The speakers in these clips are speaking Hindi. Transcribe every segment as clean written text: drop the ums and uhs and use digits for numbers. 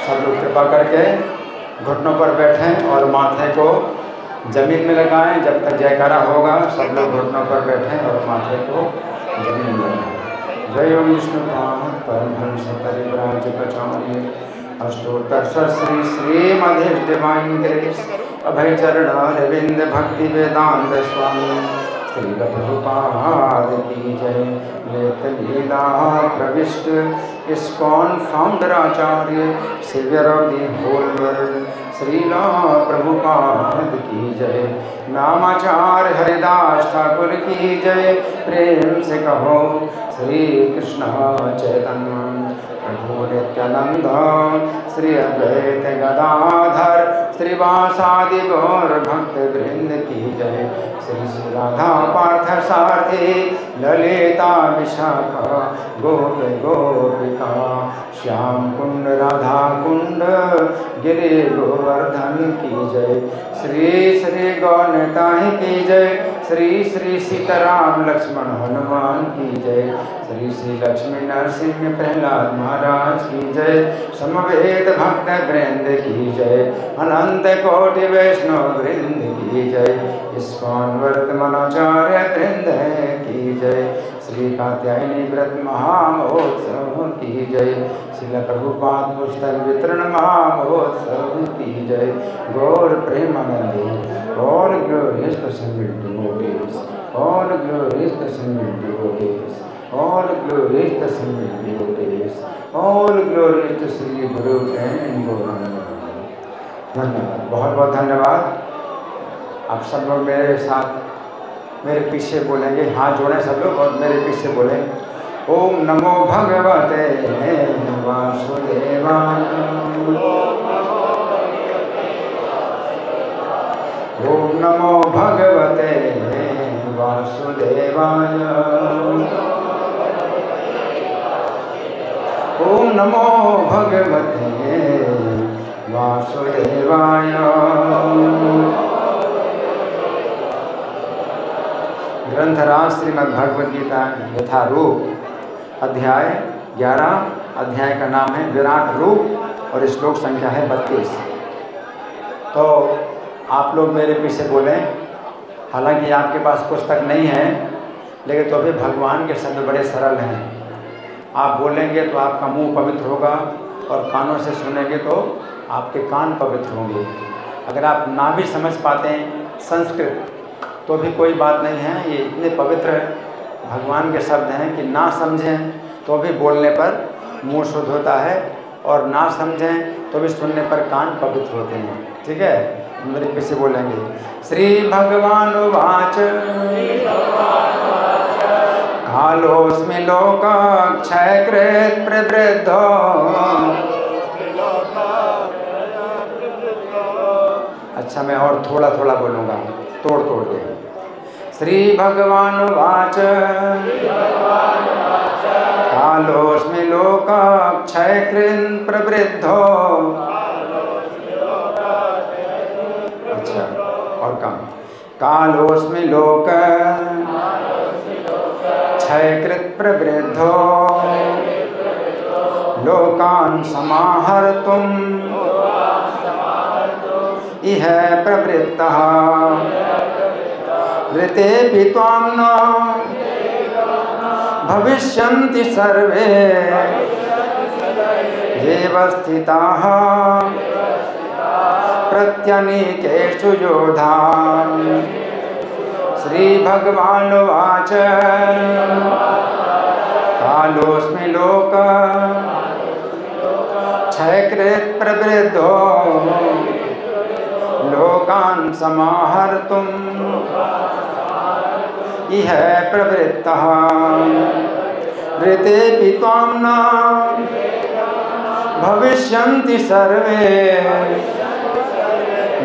सब लोग कृपा करके घुटनों पर बैठें और माथे को जमीन में लगाएं। जब तक जयकारा होगा सब लोग घुटनों पर बैठें और माथे को जमीन में लगाएं। जय ओम विष्णुपाद परमहंस परिव्राजकाचार्य अष्टोत्तर श्री श्रीमद् डिवाइन ग्रेस अभय चरण अरविंद भक्ति वेदांत स्वामी श्री प्रभुपाद की जय। लेत लीला प्रविष्ट ISKCON founder acharya saviour of the whole world Srila Prabhupada की जय। नामाचार्य हरिदास ठाकुर की जय। प्रेम से कहो श्री कृष्ण चैतन्य प्रभु नित्यानंद श्री अद्वैत गदाधर श्रीवासादि गौर भक्त वृंद की जय। श्री श्री राधा पार्थ सारथी ललिता विशाखा गोप गोपिका श्याम कुंड राधा कुंड गिरि गोवर्धन की जय। श्री श्री गौरताई की जय। श्री श्री सीताराम लक्ष्मण हनुमान की जय। श्री श्री लक्ष्मी नरसिंह प्रहलाद महाराज की जय। समवेत भक्त वृंद की जय। अनंत कोटि वैष्णव वृंद की जय। इस्कॉन वर्तमानाचार्य वृंद की जय। श्री कात्यायनी व्रत महामहोत्सव की जय। श्रील प्रभुपाद पुस्तक वितरण महामहोत्सव की जय। गौर Premanandi all glorious to single devotees, all glorious to single devotees, all glorious to single devotees, all glorious to Sri Guru and Gauranga। धन्यवाद, बहुत बहुत धन्यवाद। आप सब लोग मेरे साथ मेरे पीछे बोलेंगे, हाथ जोड़ें सब लोग और मेरे पीछे बोलें। ओम नमो भगवते वासुदेवाय। ओम नमो भगवते वासुदेवाय। ओम नमो भगवते वासुदेवाय। ग्रंथराज श्रीमद्भगवद गीता यथारूप अध्याय 11, अध्याय का नाम है विराट रूप और श्लोक संख्या है 32। तो आप लोग मेरे पीछे बोलें। हालांकि आपके पास पुस्तक नहीं है लेकिन तो भी भगवान के शब्द बड़े सरल हैं। आप बोलेंगे तो आपका मुंह पवित्र होगा और कानों से सुनेंगे तो आपके कान पवित्र होंगे। अगर आप ना भी समझ पाते हैं संस्कृत तो भी कोई बात नहीं है। ये इतने पवित्र भगवान के शब्द हैं कि ना समझें तो भी बोलने पर मुंह शुद्ध होता है और ना समझें तो भी सुनने पर कान पवित्र होते हैं। ठीक है, मेरे पीछे बोलेंगे। श्री भगवान वाच कालोस्मि लोकाक्षय कृत प्रवृद्धो। अच्छा, मैं और थोड़ा थोड़ा बोलूँगा, तोड़ तोड़ के। श्री भगवान वाच कालोस्मि लोकाक्षय कृत प्रवृद्धो। अच्छा, और कम। कालोस्मि लोक क्षयकृत प्रवृद्धो लोकान् समाहर्तुम् इह प्रवृत्तः। ऋतेऽपि त्वां न भविष्यन्ति सर्वे येव स्थिताः प्रत्यनीकेषु योधा। श्री भगवान वाच कालोस्मि लोक क्षयकृत प्रवृद्धो लोकान् समाहर्तुम् इह प्रवृत्तः। ऋतेऽपि त्वां न भविष्यन्ति सर्वे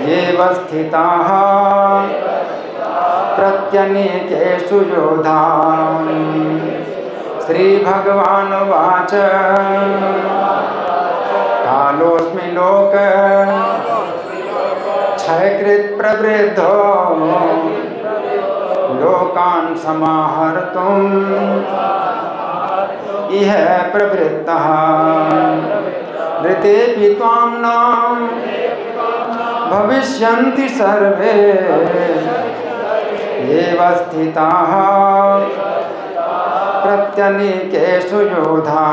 येव स्थिताः प्रत्यनीकेषु योधा। श्री भगवान वाच कालोस्मि लोक क्षयकृत प्रवृद्धो लोकान् समाहर्तुम् इह प्रवृत्तः। ऋतेऽपि त्वां न भविष्यन्ति सर्वे येव स्थिताः प्रत्यनीकेषु योधा।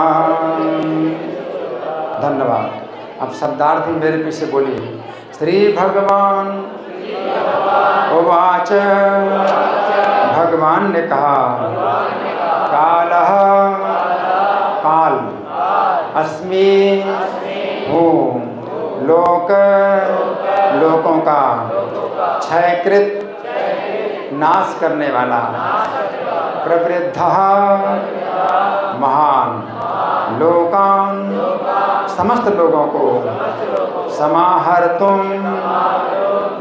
धन्यवाद। अब शब्दार्थ मेरे पीछे बोलिए। श्री भगवान उवाच, भगवान ने कहा, कालः काल, अस्मि हूँ, लोक लोकों का, क्षयकृत नाश करने वाला, प्रवृद्धः महान, लोकान समस्त लोगों को, समाहर्तुम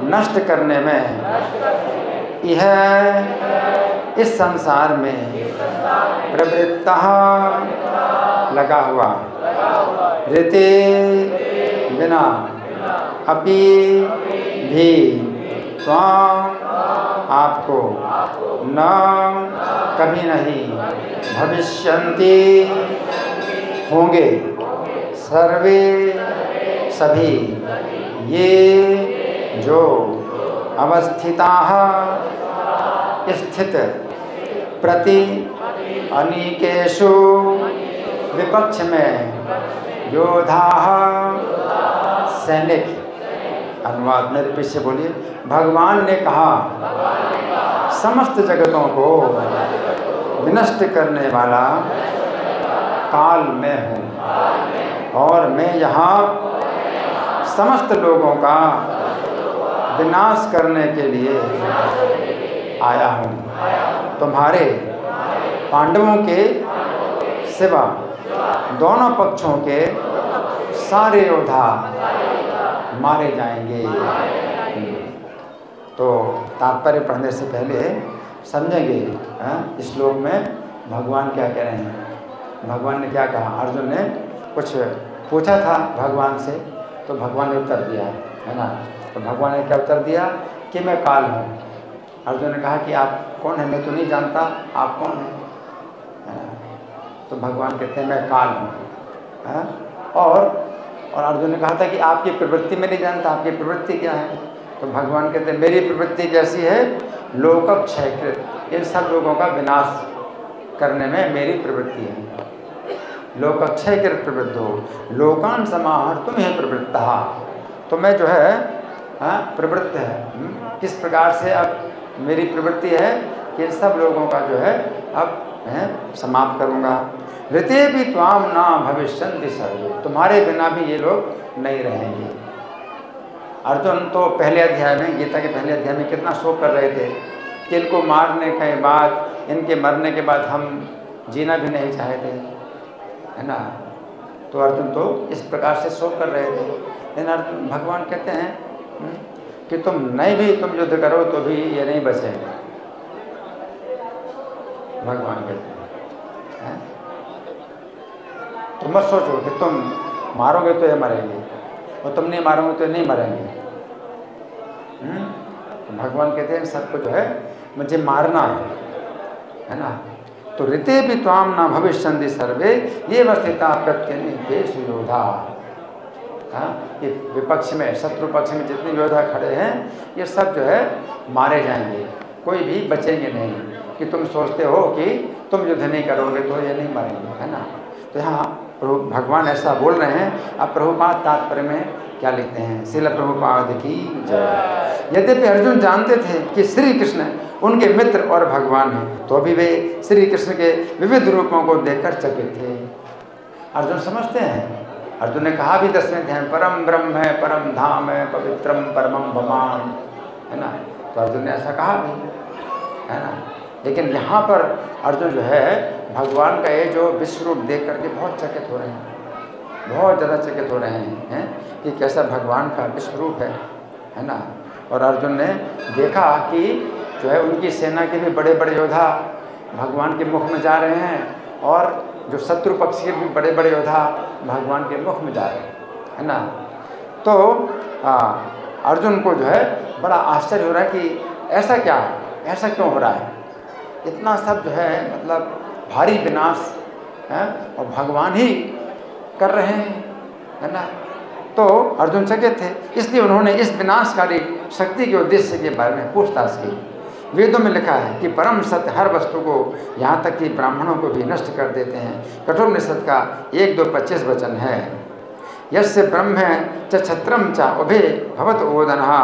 नष्ट करने में, यह इस संसार में, प्रवृत्तः लगा हुआ, ऋते बिना, अपि भी, त्वां आपको, न कभी नहीं, भविष्यन्ति होंगे, सर्वे सभी, ये जो अवस्थिताः स्थित, प्रति अनीकेषु विपक्ष में, योधाः सैनिक। अनुवाद मेरे पीछे बोलिए। भगवान ने कहा, समस्त जगतों को विनष्ट करने वाला काल मैं हूँ और मैं यहाँ समस्त लोगों का विनाश करने के लिए आया हूँ। तुम्हारे पांडवों के सिवा दोनों पक्षों के सारे योद्धा मारे जाएंगे। तो तात्पर्य पढ़ने से पहले समझेंगे इस श्लोक में भगवान क्या कह रहे हैं। भगवान ने क्या कहा? अर्जुन ने कुछ पूछा था भगवान से, तो भगवान ने उत्तर दिया, है ना। तो भगवान ने क्या उत्तर दिया कि मैं काल हूँ। अर्जुन ने कहा कि आप कौन है? मैं तो नहीं जानता, आप कौन हैं? तो भगवान कहते हैं मैं काल हूँ। और अर्जुन ने कहा था कि आपकी प्रवृत्ति में नहीं जानता, आपकी प्रवृत्ति क्या है? तो भगवान कहते हैं मेरी प्रवृत्ति कैसी है? लोकक्षयकृत, इन सब लोगों का विनाश करने में मेरी प्रवृत्ति है। लोकक्षयकृत प्रवृद्धो लोकान समाहर तुम है प्रवृत्ता। तो मैं जो है प्रवृत्त है। किस प्रकार से अब मेरी प्रवृत्ति है कि इन सब लोगों का जो है अब मैं समाप्त करूँगा। ऋते भी त्वाम ना भविष्यन्ति सर्वे, तुम्हारे बिना भी ये लोग नहीं रहेंगे। अर्जुन तो पहले अध्याय में, गीता के पहले अध्याय में कितना शोक कर रहे थे कि इनको मारने के बाद, इनके मरने के बाद हम जीना भी नहीं चाहते, है ना। तो अर्जुन तो इस प्रकार से शोक कर रहे थे। लेकिन अर्जुन भगवान कहते हैं कि तुम नहीं भी तुम युद्ध करो तो भी ये नहीं बचेंगे। भगवान कहते हैं तुम मत सोचो कि तुम मारोगे तो ये मरेंगे और तुम नहीं मारोगे तो नहीं मरेंगे। तो भगवान कहते हैं सबको जो है मुझे मारना है ना। तो ऋते भी त्वाम ना भविष्यन्ति सर्वे ये वस्थिता प्रत्यनीकेषु योधा। ये विपक्ष में, शत्रु पक्ष में जितने योद्धा खड़े हैं ये सब जो है मारे जाएंगे, कोई भी बचेंगे नहीं। कि तुम सोचते हो कि तुम युद्ध नहीं करोगे तो ये नहीं मरेंगे, है ना। तो यहाँ प्रभु भगवान ऐसा बोल रहे हैं। अब प्रभुपाद तात्पर्य में क्या लिखते हैं? श्रील प्रभुपाद की जय। यद्यपि अर्जुन जानते थे कि श्री कृष्ण उनके मित्र और भगवान हैं, तो भी वे श्री कृष्ण के विविध रूपों को देखकर चकित थे। अर्जुन समझते हैं। अर्जुन ने कहा भी 10वें अध्याय में, परम ब्रह्म है, परम धाम है, पवित्रम परमम भवान, है ना। तो अर्जुन ने ऐसा कहा भी, है ना। लेकिन यहाँ पर अर्जुन जो है भगवान का ये जो विश्व रूप देख करके बहुत चकित हो रहे हैं, बहुत ज़्यादा चकित हो रहे हैं कि कैसा भगवान का विश्व रूप है ना। और अर्जुन ने देखा कि जो है उनकी सेना के भी बड़े बड़े योद्धा भगवान के मुख में जा रहे हैं और जो शत्रु पक्ष के भी बड़े बड़े योद्धा भगवान के मुख में जा रहे हैं, है ना। तो अर्जुन को जो है बड़ा आश्चर्य हो रहा है कि ऐसा क्या है, ऐसा क्यों हो रहा है। इतना सब जो है मतलब भारी विनाश है और भगवान ही कर रहे हैं, है ना। तो अर्जुन चकित थे, इसलिए उन्होंने इस विनाशकारी शक्ति के उद्देश्य के बारे में पूछताछ की। वेदों में लिखा है कि परम सत्य हर वस्तु को, यहाँ तक कि ब्राह्मणों को भी नष्ट कर देते हैं। कठोपनिषद का 1-2-25 वचन है, यस्य ब्रह्म च क्षत्रम च उभे भवत ओदनहा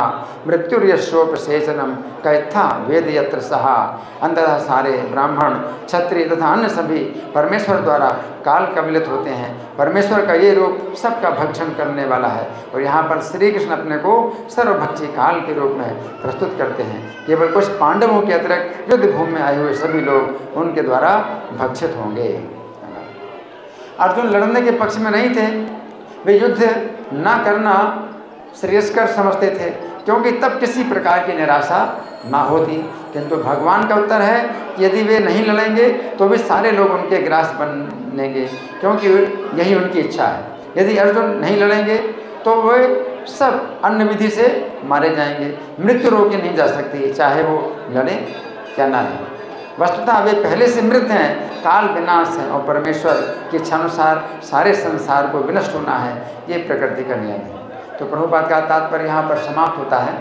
मृत्युर्यशोपसेचनम कैथा वेद यत्र सहा। अंततः सारे ब्राह्मण, क्षत्रिय तथा अन्य सभी परमेश्वर द्वारा काल कबलित होते हैं। परमेश्वर का ये रूप सबका भक्षण करने वाला है। और यहाँ पर श्री कृष्ण अपने को सर्वभक्षी काल के रूप में प्रस्तुत करते हैं। केवल कुछ पांडवों के अतिरिक्त युद्ध भूमि में आए हुए सभी लोग उनके द्वारा भक्षित होंगे। अर्जुन लड़ने के पक्ष में नहीं थे, वे युद्ध ना करना श्रेयस्कर समझते थे, क्योंकि तब किसी प्रकार की निराशा ना होती। किंतु भगवान का उत्तर है कि यदि वे नहीं लड़ेंगे तो भी सारे लोग उनके ग्रास बनेंगे, क्योंकि यही उनकी इच्छा है। यदि अर्जुन नहीं लड़ेंगे तो वे सब अन्य विधि से मारे जाएंगे। मृत्यु रोकी नहीं जा सकती, चाहे वो लड़ें या ना लड़ें। वस्तुतः वे पहले से मृत हैं, काल विनाश है और परमेश्वर की इच्छानुसार सारे संसार को विनष्ट होना है, ये प्रकृति का नियम है। तो प्रभुपाद का तात्पर्य यहाँ पर समाप्त होता है।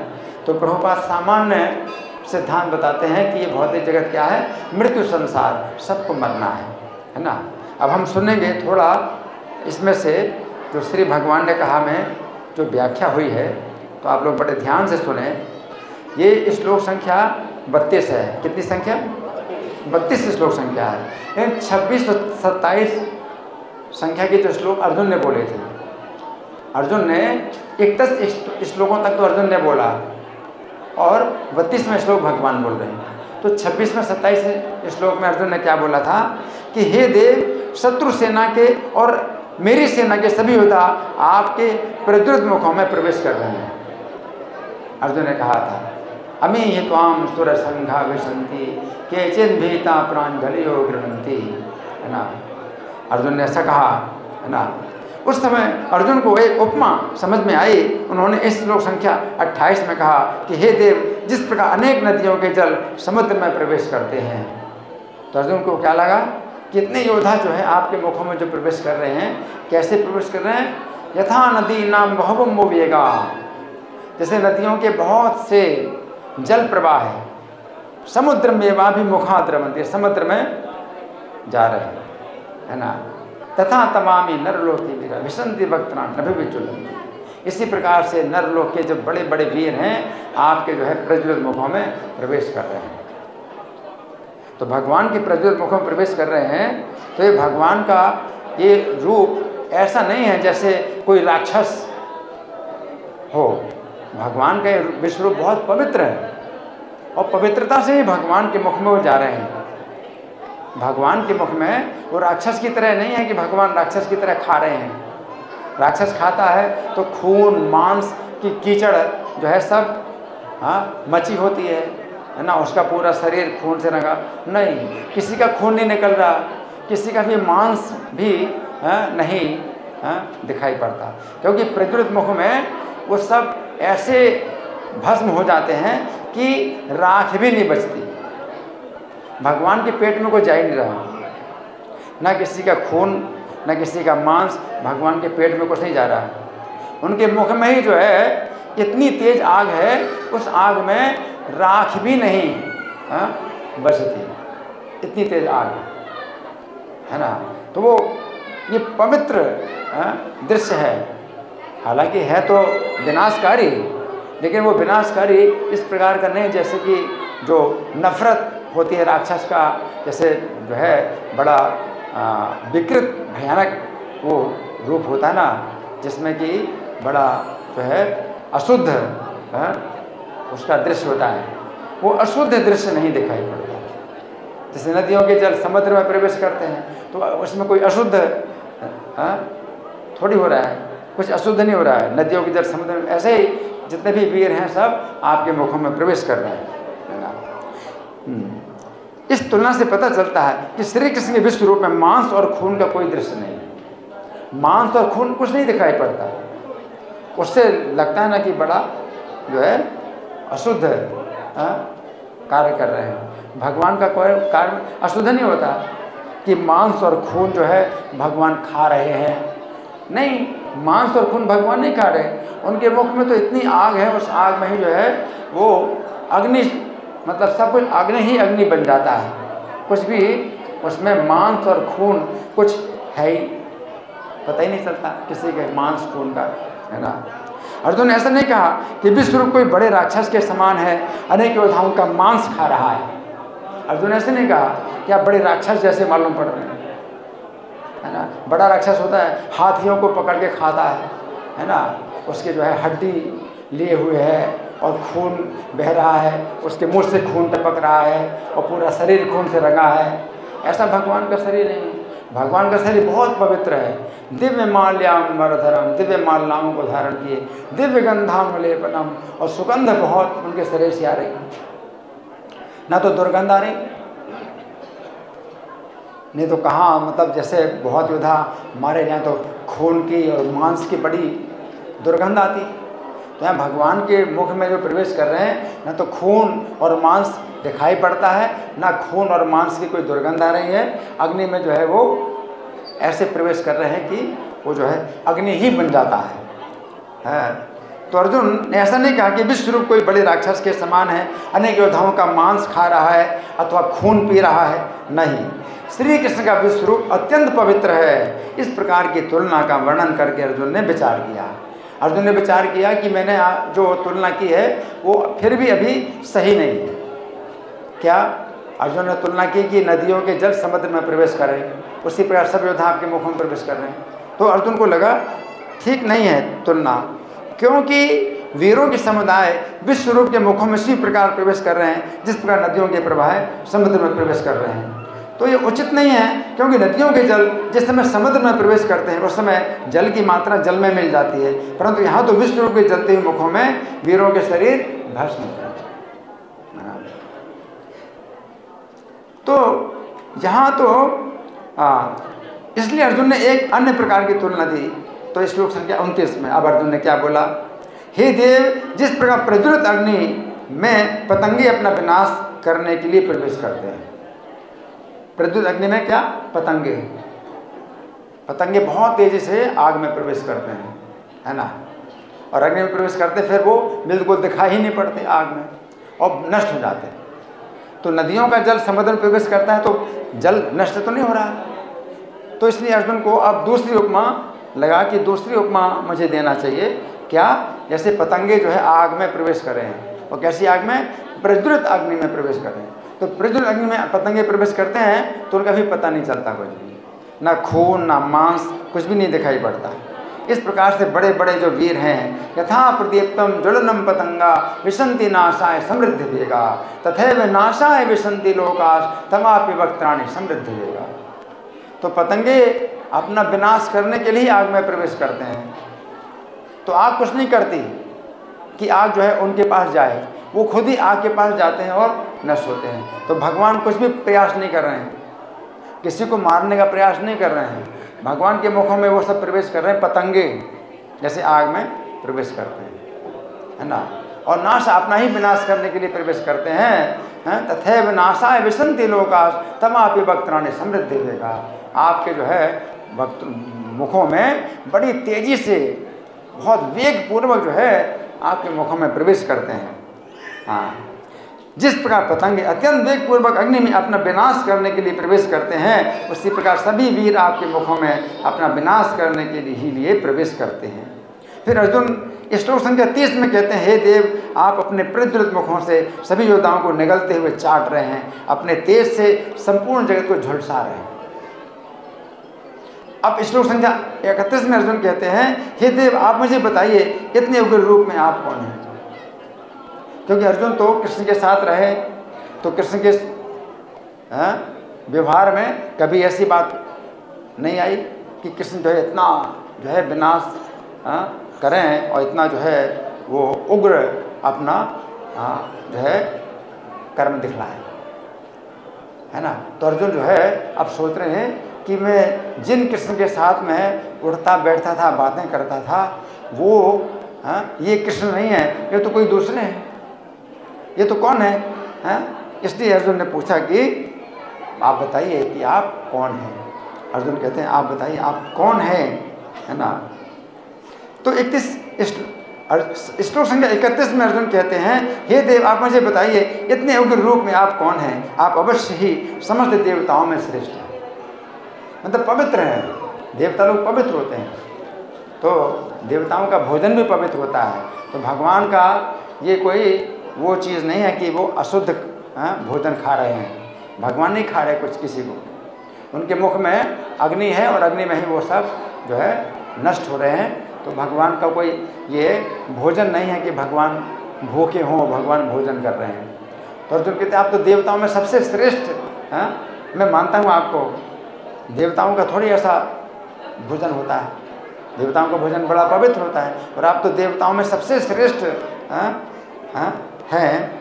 तो प्रभुपाद सामान्य सिद्धांत बताते हैं कि ये भौतिक जगत क्या है, मृत्यु संसार, सबको मरना है ना। अब हम सुनेंगे थोड़ा इसमें से जो श्री भगवान ने कहा में जो व्याख्या हुई है, तो आप लोग बड़े ध्यान से सुने। ये श्लोक संख्या 32 है। कितनी संख्या? 32 श्लोक संख्या है। लेकिन 26 और 27 संख्या के जो श्लोक अर्जुन ने बोले थे, अर्जुन ने 31 श्लोकों तक तो अर्जुन ने बोला और 32वें श्लोक भगवान बोल रहे हैं। तो 26 में 27 श्लोक में अर्जुन ने क्या बोला था कि हे देव, शत्रु सेना के और मेरी सेना के सभी योद्धा आपके प्रद्रुत मुखों में प्रवेश कर रहे हैं। अर्जुन ने कहा था, अमी ही त्वाम सुर संघा विशंति केचिन भीता प्रांजलियो गृहंती, है ना। अर्जुन ने ऐसा कहा, है ना। उस समय अर्जुन को एक उपमा समझ में आई। उन्होंने इस श्लोक संख्या 28 में कहा कि हे देव, जिस प्रकार अनेक नदियों के जल समुद्र में प्रवेश करते हैं। तो अर्जुन को क्या लगा, कितने योद्धा जो है आपके मुखों में जो प्रवेश कर रहे हैं, कैसे प्रवेश कर रहे हैं? यथा नदी नाम बहुबम वेगा, जैसे नदियों के बहुत से जल प्रवाह है, समुद्र में भी मुखाद्रमंती, समुद्र में जा रहे हैं, है ना। तथा तमामी नरलोकी वीरा विसंति वक्तना नभि विचुलंती। इसी प्रकार से नरलोक के जो बड़े बड़े वीर हैं आपके जो है प्रज्वलित मुखों में प्रवेश कर रहे हैं। तो भगवान के प्रज्वलित मुखों में प्रवेश कर रहे हैं, तो ये भगवान का ये रूप ऐसा नहीं है जैसे कोई राक्षस हो। भगवान का विश्व रूप बहुत पवित्र है और पवित्रता से ही भगवान के मुख में वो जा रहे हैं। भगवान के मुख में वो राक्षस की तरह नहीं है कि भगवान राक्षस की तरह खा रहे हैं। राक्षस खाता है तो खून मांस की कीचड़ जो है सब मची होती है ना, उसका पूरा शरीर खून से रंगा। नहीं, किसी का खून नहीं निकल रहा, किसी का भी मांस भी नहीं दिखाई पड़ता, क्योंकि प्रज्वलित मुख में वो सब ऐसे भस्म हो जाते हैं कि राख भी नहीं बचती। भगवान के पेट में कोई जा ही नहीं रहा, ना किसी का खून ना किसी का मांस भगवान के पेट में कुछ नहीं जा रहा। उनके मुख में ही जो है इतनी तेज आग है, उस आग में राख भी नहीं बचती, इतनी तेज आग है ना। तो वो ये पवित्र दृश्य है। हालांकि है तो विनाशकारी, लेकिन वो विनाशकारी इस प्रकार का नहीं जैसे कि जो नफरत होती है राक्षस का, जैसे जो है बड़ा विकृत भयानक वो रूप होता है ना, जिसमें कि बड़ा जो है अशुद्ध उसका दृश्य होता है। वो अशुद्ध दृश्य नहीं दिखाई पड़ता। जैसे नदियों के जल समुद्र में प्रवेश करते हैं तो उसमें कोई अशुद्ध थोड़ी हो रहा है, कुछ अशुद्ध नहीं हो रहा है। नदियों के जल समुद्र में, ऐसे ही जितने भी वीर हैं सब आपके मुखों में प्रवेश कर रहे हैं। इस तुलना से पता चलता है कि श्री कृष्ण के विश्व रूप में मांस और खून का कोई दृश्य नहीं है। मांस और खून कुछ नहीं दिखाई पड़ता, उससे लगता है ना कि बड़ा जो है अशुद्ध कार्य कर रहे हैं। भगवान का कोई कार्य अशुद्ध नहीं होता कि मांस और खून जो है भगवान खा रहे हैं, नहीं, मांस और खून भगवान नहीं खा रहे, उनके मुख में तो इतनी आग है, उस आग में ही जो है वो अग्नि, मतलब सब कुछ अग्नि ही अग्नि बन जाता है, कुछ भी उसमें मांस और खून कुछ है ही, पता ही नहीं चलता किसी के मांस खून का, है ना। अर्जुन ने ऐसा नहीं कहा कि विश्वरूप कोई बड़े राक्षस के समान है, अनेक योद्धाओं का मांस खा रहा है। अर्जुन ऐसे नहीं कहा कि आप बड़े राक्षस जैसे मालूम पड़ रहे हैं, है ना। बड़ा राक्षस होता है हाथियों को पकड़ के खाता है ना, उसके जो है हड्डी लिए हुए है और खून बह रहा है, उसके मुंह से खून टपक रहा है और पूरा शरीर खून से रंगा है। ऐसा भगवान का शरीर नहीं है। भगवान का शरीर बहुत पवित्र है। दिव्य माल्याम्बरधरम, दिव्य मालाओं को धारण किए, दिव्य गंधानुलेपनम, और सुगंध बहुत उनके शरीर से आ रही, ना तो दुर्गंध आ रही, नहीं तो कहाँ, मतलब जैसे बहुत योद्धा मारे जाए तो खून की और मांस की बड़ी दुर्गंध आती। तो यहाँ भगवान के मुख में जो प्रवेश कर रहे हैं, ना तो खून और मांस दिखाई पड़ता है, ना खून और मांस की कोई दुर्गंध आ रही है। अग्नि में जो है वो ऐसे प्रवेश कर रहे हैं कि वो जो है अग्नि ही बन जाता है। तो अर्जुन ने ऐसा नहीं कहा कि विश्वरूप कोई बड़े राक्षस के समान है, अनेक योद्धाओं का मांस खा रहा है अथवा खून पी रहा है, नहीं। श्री कृष्ण का विश्वरूप अत्यंत पवित्र है। इस प्रकार की तुलना का वर्णन करके अर्जुन ने विचार किया। अर्जुन ने विचार किया कि मैंने जो तुलना की है वो फिर भी अभी सही नहीं है। क्या? अर्जुन ने तुलना की कि नदियों के जल समुद्र में प्रवेश करें, उसी प्रकार सब योद्धा आपके मुखों में प्रवेश कर रहे हैं। तो अर्जुन को लगा ठीक नहीं है तुलना, क्योंकि वीरों के समुदाय विश्वरूप के मुखों में इसी प्रकार प्रवेश कर रहे हैं जिस प्रकार नदियों के प्रवाह समुद्र में प्रवेश कर रहे हैं। तो ये उचित नहीं है, क्योंकि नदियों के जल जिस समय समुद्र में प्रवेश करते हैं उस समय जल की मात्रा जल में मिल जाती है, परंतु यहाँ तो विश्वरूप के जलते हुए मुखों में वीरों के शरीर भस्म होते हैं। तो यहाँ तो इसलिए अर्जुन ने एक अन्य प्रकार की तुलना दी। तो श्लोक संख्या 29 में अब अर्जुन ने क्या बोला? हे देव, जिस प्रकार प्रज्वलित अग्नि में पतंगे अपना विनाश करने के लिए प्रवेश करते हैं। प्रज्वलित अग्नि में क्या? पतंगे। पतंगे बहुत तेजी से आग में प्रवेश करते हैं, है ना, और अग्नि में प्रवेश करते फिर वो बिल्कुल दिखाई ही नहीं पड़ते आग में और नष्ट हो जाते हैं। तो नदियों का जल समुद्र में प्रवेश करता है तो जल नष्ट तो नहीं हो रहा। तो इसलिए अर्जुन को अब दूसरी उपमा लगा कि दूसरी उपमा मुझे देना चाहिए। क्या? जैसे पतंगे जो है आग में प्रवेश कर रहे हैं, और कैसी आग में? प्रज्वलित अग्नि में प्रवेश कर रहे हैं। तो प्रज्वलित अग्नि में पतंगे प्रवेश करते हैं तो उनका भी पता नहीं चलता, कुछ भी, ना खून ना मांस, कुछ भी नहीं दिखाई पड़ता। इस प्रकार से बड़े बड़े जो वीर हैं, यथा प्रदीप्तम ज्वलनम पतंगा विशंति नाशाय समृद्धि वेगा तथैव नाशाय विशंति लोकाश तमापि वक्त्राणि समृद्धि वेगा। तो पतंगे अपना विनाश करने के लिए आग में प्रवेश करते हैं। तो आग कुछ नहीं करती कि आग जो है उनके पास जाए, वो खुद ही आग के पास जाते हैं और नष्ट होते हैं। तो भगवान कुछ भी प्रयास नहीं कर रहे हैं, किसी को मारने का प्रयास नहीं कर रहे हैं। भगवान के मुखों में वो सब प्रवेश कर रहे हैं, पतंगे जैसे आग में प्रवेश करते हैं, है ना, और नाश अपना ही विनाश करने के लिए प्रवेश करते हैं। तथैव नाशाय विशंति लोकाश तमापि वक्त्राणि समृद्धि वेगा। आपके जो है वक्त मुखों में बड़ी तेजी से बहुत वेग पूर्वक जो है आपके मुखों में प्रवेश करते हैं। हाँ, जिस प्रकार पतंगे अत्यंत वेग पूर्वक अग्नि में अपना विनाश करने के लिए प्रवेश करते हैं, उसी प्रकार सभी वीर आपके मुखों में अपना विनाश करने के लिए प्रवेश करते हैं। फिर अर्जुन श्लोक संख्या 30 में कहते हैं, हे देव, आप अपने प्रज्वलित मुखों से सभी योद्धाओं को निगलते हुए चाट रहे हैं, अपने तेज से संपूर्ण जगत को झुलसा रहे हैं। अब श्लोक संख्या 31 में अर्जुन कहते हैं, हे देव, आप मुझे बताइए इतने उग्र रूप में आप कौन हैं? क्योंकि अर्जुन तो कृष्ण के साथ रहे, तो कृष्ण के व्यवहार में कभी ऐसी बात नहीं आई कि कृष्ण जो है इतना जो है विनाश करें और इतना जो है वो उग्र अपना जो है कर्म दिखलाए, है ना। तो अर्जुन जो है अब सोच रहे हैं कि मैं जिन कृष्ण के साथ में उठता बैठता था, बातें करता था, वो ये कृष्ण नहीं है, ये तो कोई दूसरे हैं। ये तो कौन है? इसलिए अर्जुन ने पूछा कि आप बताइए कि आप कौन हैं। अर्जुन कहते हैं, आप बताइए आप कौन हैं, है ना। तो 31 श्लोक संख्या 31 में अर्जुन कहते हैं, हे देव आप मुझे बताइए इतने उग्र रूप में आप कौन हैं? आप अवश्य ही समस्त देवताओं में श्रेष्ठ हैं, मतलब पवित्र हैं। देवता लोग पवित्र होते हैं, तो देवताओं का भोजन भी पवित्र होता है। तो भगवान का ये कोई वो चीज़ नहीं है कि वो अशुद्ध भोजन खा रहे हैं। भगवान नहीं खा रहे कुछ किसी को, उनके मुख में अग्नि है और अग्नि में ही वो सब जो है नष्ट हो रहे हैं। तो भगवान का कोई ये भोजन नहीं है कि भगवान भूखे हों, भगवान भोजन कर रहे हैं। तो अर्जुन कहते हैं आप तो देवताओं में सबसे श्रेष्ठ हैं। मैं मानता हूँ आपको, देवताओं का थोड़ी ऐसा भोजन होता है, देवताओं का भोजन बड़ा पवित्र होता है, और आप तो देवताओं में सबसे श्रेष्ठ हैं।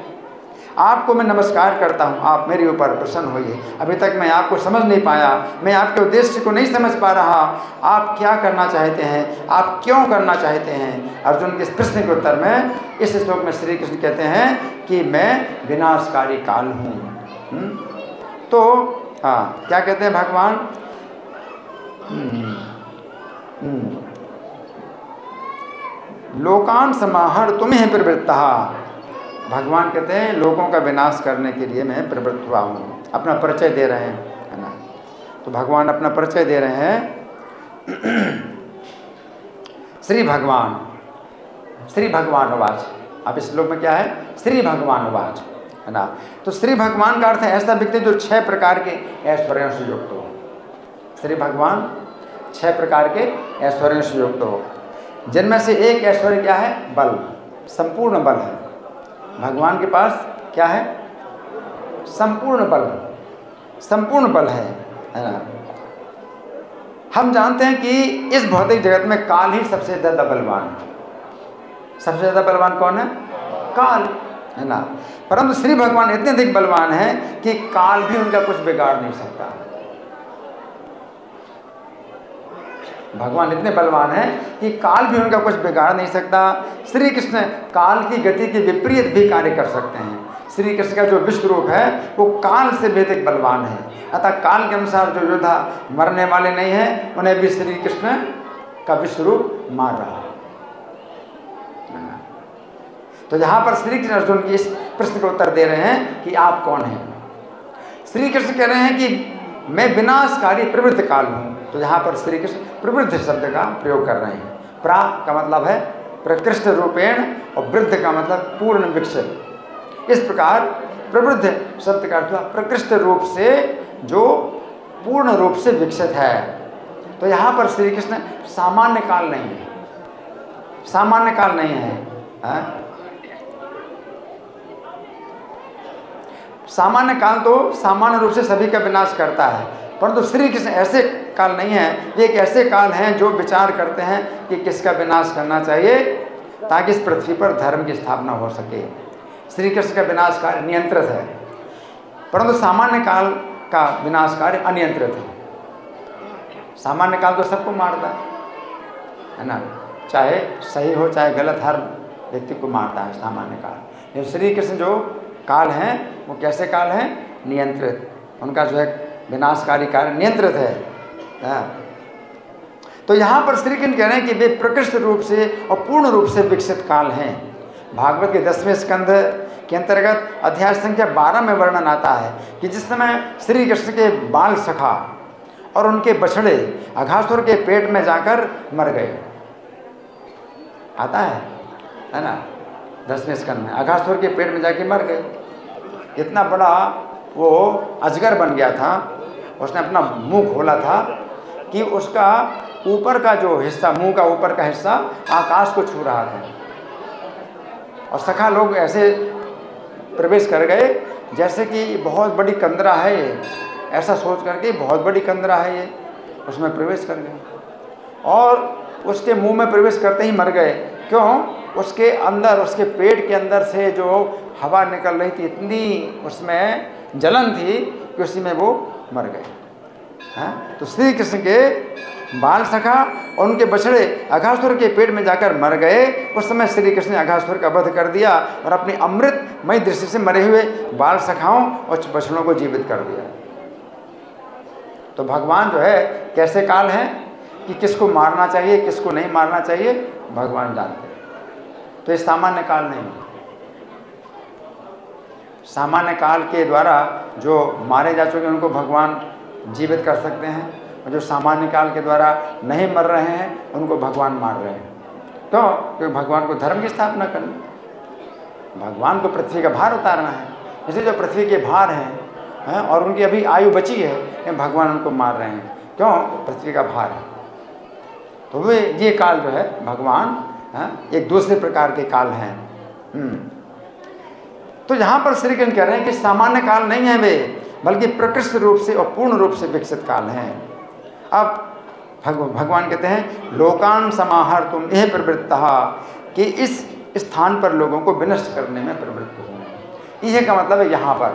आपको मैं नमस्कार करता हूँ, आप मेरे ऊपर प्रसन्न होइए। अभी तक मैं आपको समझ नहीं पाया, मैं आपके उद्देश्य को नहीं समझ पा रहा। आप क्या करना चाहते हैं, आप क्यों करना चाहते हैं? अर्जुन के इस प्रश्न के उत्तर में इस श्लोक में श्री कृष्ण कहते हैं कि मैं विनाशकारी काल हूँ। तो क्या कहते हैं भगवान? लोकान समाहर तुम्हें प्रवृत्ता। भगवान कहते हैं लोगों का विनाश करने के लिए मैं प्रवृत्त हुआ हूँ। अपना परिचय दे रहे हैं, है ना? तो भगवान अपना परिचय दे रहे हैं। श्री भगवान उवाच। अब इस श्लोक में क्या है? श्री भगवान उवाच, है ना? तो श्री भगवान का अर्थ है ऐसा व्यक्ति जो 6 प्रकार के ऐश्वर्यों से युक्त हो। श्री भगवान 6 प्रकार के ऐश्वर्यों से युक्त हो, जिनमें से एक ऐश्वर्य क्या है? बल, संपूर्ण बल है। भगवान के पास क्या है? संपूर्ण बल, संपूर्ण बल है ना? हम जानते हैं कि इस भौतिक जगत में काल ही सबसे ज़्यादा बलवान है। सबसे ज़्यादा बलवान कौन है? काल, है ना? परंतु श्री भगवान इतने अधिक बलवान हैं कि काल भी उनका कुछ बिगाड़ नहीं सकता। भगवान इतने बलवान हैं कि काल भी उनका कुछ बिगाड़ नहीं सकता। श्री कृष्ण काल की गति के विपरीत भी कार्य कर सकते हैं। श्री कृष्ण का जो विश्व रूप है वो काल से भी अधिक बलवान है। अतः काल के अनुसार जो योद्धा मरने वाले नहीं हैं, उन्हें भी श्री कृष्ण का विश्व रूप मार रहा है। तो यहाँ पर श्री कृष्ण अर्जुन की इस प्रश्न का उत्तर दे रहे हैं कि आप कौन हैं। श्री कृष्ण कह रहे हैं कि मैं विनाशकारी प्रवृत्त काल हूँ। तो यहाँ पर श्री कृष्ण प्रवृद्ध शब्द का प्रयोग कर रहे हैं। प्रा का मतलब है प्रकृष्ट रूपेण और वृद्ध का मतलब पूर्ण विकसित। इस प्रकार प्रवृद्ध शब्द का अर्थ हुआ प्रकृष्ट रूप से जो पूर्ण रूप से विकसित है। तो यहाँ पर श्री कृष्ण सामान्य काल नहीं है, सामान्य काल नहीं है। सामान्य काल तो सामान्य रूप से सभी का विनाश करता है, परंतु श्री कृष्ण ऐसे काल नहीं है। ये एक ऐसे काल हैं जो विचार करते हैं कि किसका विनाश करना चाहिए ताकि इस पृथ्वी पर धर्म की स्थापना हो सके। श्री कृष्ण का विनाश कार्य नियंत्रित है, परंतु सामान्य काल का विनाश कार्य अनियंत्रित है। सामान्य काल तो सबको मारता है ना, चाहे सही हो चाहे गलत, हर व्यक्ति को मारता है सामान्य काल। लेकिन श्री कृष्ण जो काल हैं वो कैसे काल हैं? नियंत्रित। उनका जो है विनाशकारी कार्य नियंत्रित है। तो यहाँ पर श्री कृष्ण कह रहे हैं कि वे प्रकृष्ट रूप से और पूर्ण रूप से विकसित काल हैं। भागवत के 10वें स्कंध के अंतर्गत अध्याय संख्या 12 में वर्णन आता है कि जिस समय श्री कृष्ण के बाल सखा और उनके बछड़े अघासुर के पेट में जाकर मर गए, आता है ना 10वें स्कंध में, अघासुर के पेट में जाके मर गए। इतना बड़ा वो अजगर बन गया था, उसने अपना मुंह खोला था कि उसका ऊपर का जो हिस्सा, मुंह का ऊपर का हिस्सा आकाश को छू रहा था। और सखा लोग ऐसे प्रवेश कर गए जैसे कि बहुत बड़ी कंदरा है ये, ऐसा सोच करके बहुत बड़ी कंदरा है ये, उसमें प्रवेश कर गए और उसके मुंह में प्रवेश करते ही मर गए। क्यों? उसके अंदर, उसके पेट के अंदर से जो हवा निकल रही थी, इतनी उसमें जलन थी कि उसी में वो मर गए। हाँ, तो श्री कृष्ण के बाल सखा और उनके बछड़े अघासुर के पेट में जाकर मर गए। उस समय श्री कृष्ण ने अघासुर का वध कर दिया और अपनी अमृतमय दृष्टि से मरे हुए बाल सखाओं और बछड़ों को जीवित कर दिया। तो भगवान जो है कैसे काल हैं? कि किसको मारना चाहिए किसको नहीं मारना चाहिए भगवान जानते हैं। तो ये सामान्य काल नहीं है। सामान्य काल के द्वारा जो मारे जा चुके हैं उनको भगवान जीवित कर सकते हैं, और जो सामान्य काल के द्वारा नहीं मर रहे हैं उनको भगवान मार रहे हैं। क्यों? क्योंकि भगवान को धर्म की स्थापना करनी, भगवान को पृथ्वी का भार उतारना है। इसलिए जो पृथ्वी के भार हैं और उनकी अभी आयु बची है, भगवान उनको मार रहे हैं। क्यों? पृथ्वी का भार है। तो वे ये काल जो है भगवान एक दूसरे प्रकार के काल हैं। तो यहाँ पर श्री कृष्ण कह रहे हैं कि सामान्य काल नहीं है वे, बल्कि प्रकृष्ट रूप से और पूर्ण रूप से विकसित काल हैं। अब भगवान कहते हैं लोकान समाहर तुम यह प्रवृत्ता, कि इस स्थान पर लोगों को विनष्ट करने में प्रवृत्त हो। यह का मतलब है यहाँ पर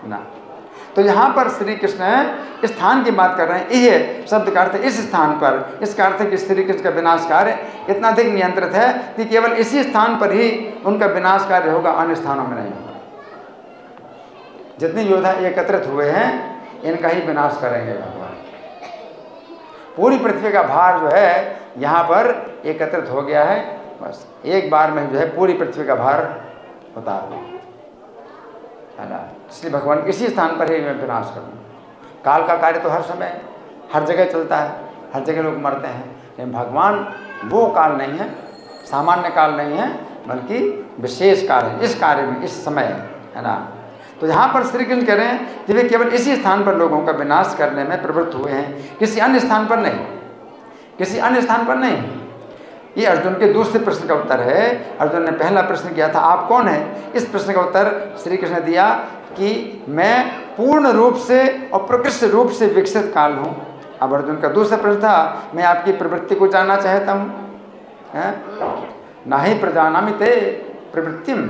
ना। तो यहाँ पर श्री कृष्ण स्थान की बात कर रहे हैं। यह शब्द का अर्थ इस स्थान पर, इसका अर्थ है कि श्री कृष्ण का विनाश कार्य इतना अधिक नियंत्रित है कि केवल इसी स्थान पर ही उनका विनाश कार्य होगा, अन्य स्थानों में नहीं होगा। जितने योद्धा एकत्रित हुए हैं इनका ही विनाश करेंगे भगवान। पूरी पृथ्वी का भार जो है यहाँ पर एकत्रित हो गया है, बस एक बार में जो है पूरी पृथ्वी का भार उतार दो, है ना। इसलिए भगवान किसी स्थान पर ही मैं विनाश करूँ। काल का कार्य तो हर समय हर जगह चलता है, हर जगह लोग मरते हैं, लेकिन भगवान वो काल नहीं है, सामान्य काल नहीं है, बल्कि विशेष काल है। इस कार्य में इस समय है ना। तो यहाँ पर श्री कृष्ण कह रहे हैं कि वे केवल इसी स्थान पर लोगों का विनाश करने में प्रवृत्त हुए हैं, किसी अन्य स्थान पर नहीं, किसी अन्य स्थान पर नहीं। ये अर्जुन के दूसरे प्रश्न का उत्तर है। अर्जुन ने पहला प्रश्न किया था आप कौन है, इस प्रश्न का उत्तर श्री कृष्ण ने दिया कि मैं पूर्ण रूप से और प्रकृष्ट रूप से विकसित काल हूँ। अब अर्जुन का दूसरा प्रश्न था मैं आपकी प्रवृत्ति को जानना चाहता हूँ, ना ही प्रजानामि ते प्रवृत्तिम,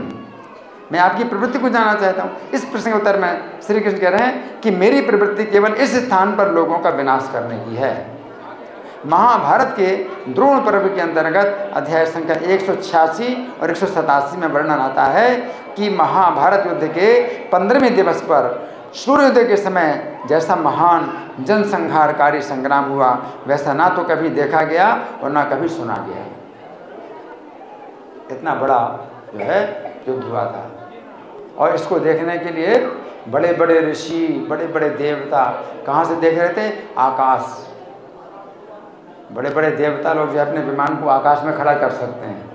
मैं आपकी प्रवृत्ति को जानना चाहता हूँ। इस प्रश्न के उत्तर में श्री कृष्ण कह रहे हैं कि मेरी प्रवृत्ति केवल इस स्थान पर लोगों का विनाश करने की है। महाभारत के द्रोण पर्व के अंतर्गत अध्याय संख्या 186 और 187 में वर्णन आता है कि महाभारत युद्ध के 15वें दिवस पर सूर्योदय के समय जैसा महान जनसंहारकारी संग्राम हुआ वैसा ना तो कभी देखा गया और ना कभी सुना गया। इतना बड़ा जो है युद्ध हुआ था, और इसको देखने के लिए बड़े बड़े ऋषि बड़े बड़े देवता कहाँ से देख रहे थे? आकाश। बड़े बड़े देवता लोग जो अपने विमान को आकाश में खड़ा कर सकते हैं,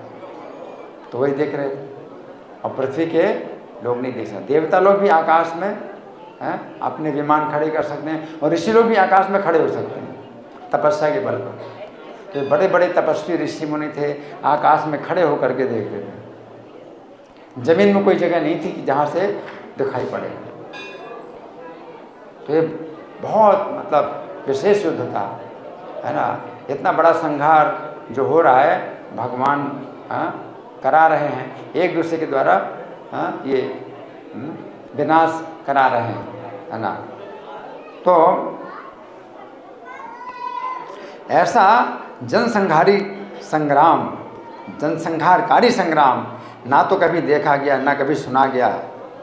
तो वही देख रहे थे, और पृथ्वी के लोग नहीं देख सकते। देवता लोग भी आकाश में अपने विमान खड़े कर सकते हैं, और ऋषि लोग भी आकाश में खड़े हो सकते हैं तपस्या के बल पर। तो बड़े बड़े तपस्वी ऋषि मुनि थे, आकाश में खड़े होकर के देख रहे थे। जमीन में कोई जगह नहीं थी जहाँ से दिखाई पड़े। तो ये बहुत मतलब विशेष युद्ध था, है ना। इतना बड़ा संहार जो हो रहा है भगवान करा रहे हैं, एक दूसरे के द्वारा ये विनाश करा रहे हैं, है ना। तो ऐसा जनसंहारी संग्राम, जनसंहारकारी संग्राम ना तो कभी देखा गया ना कभी सुना गया,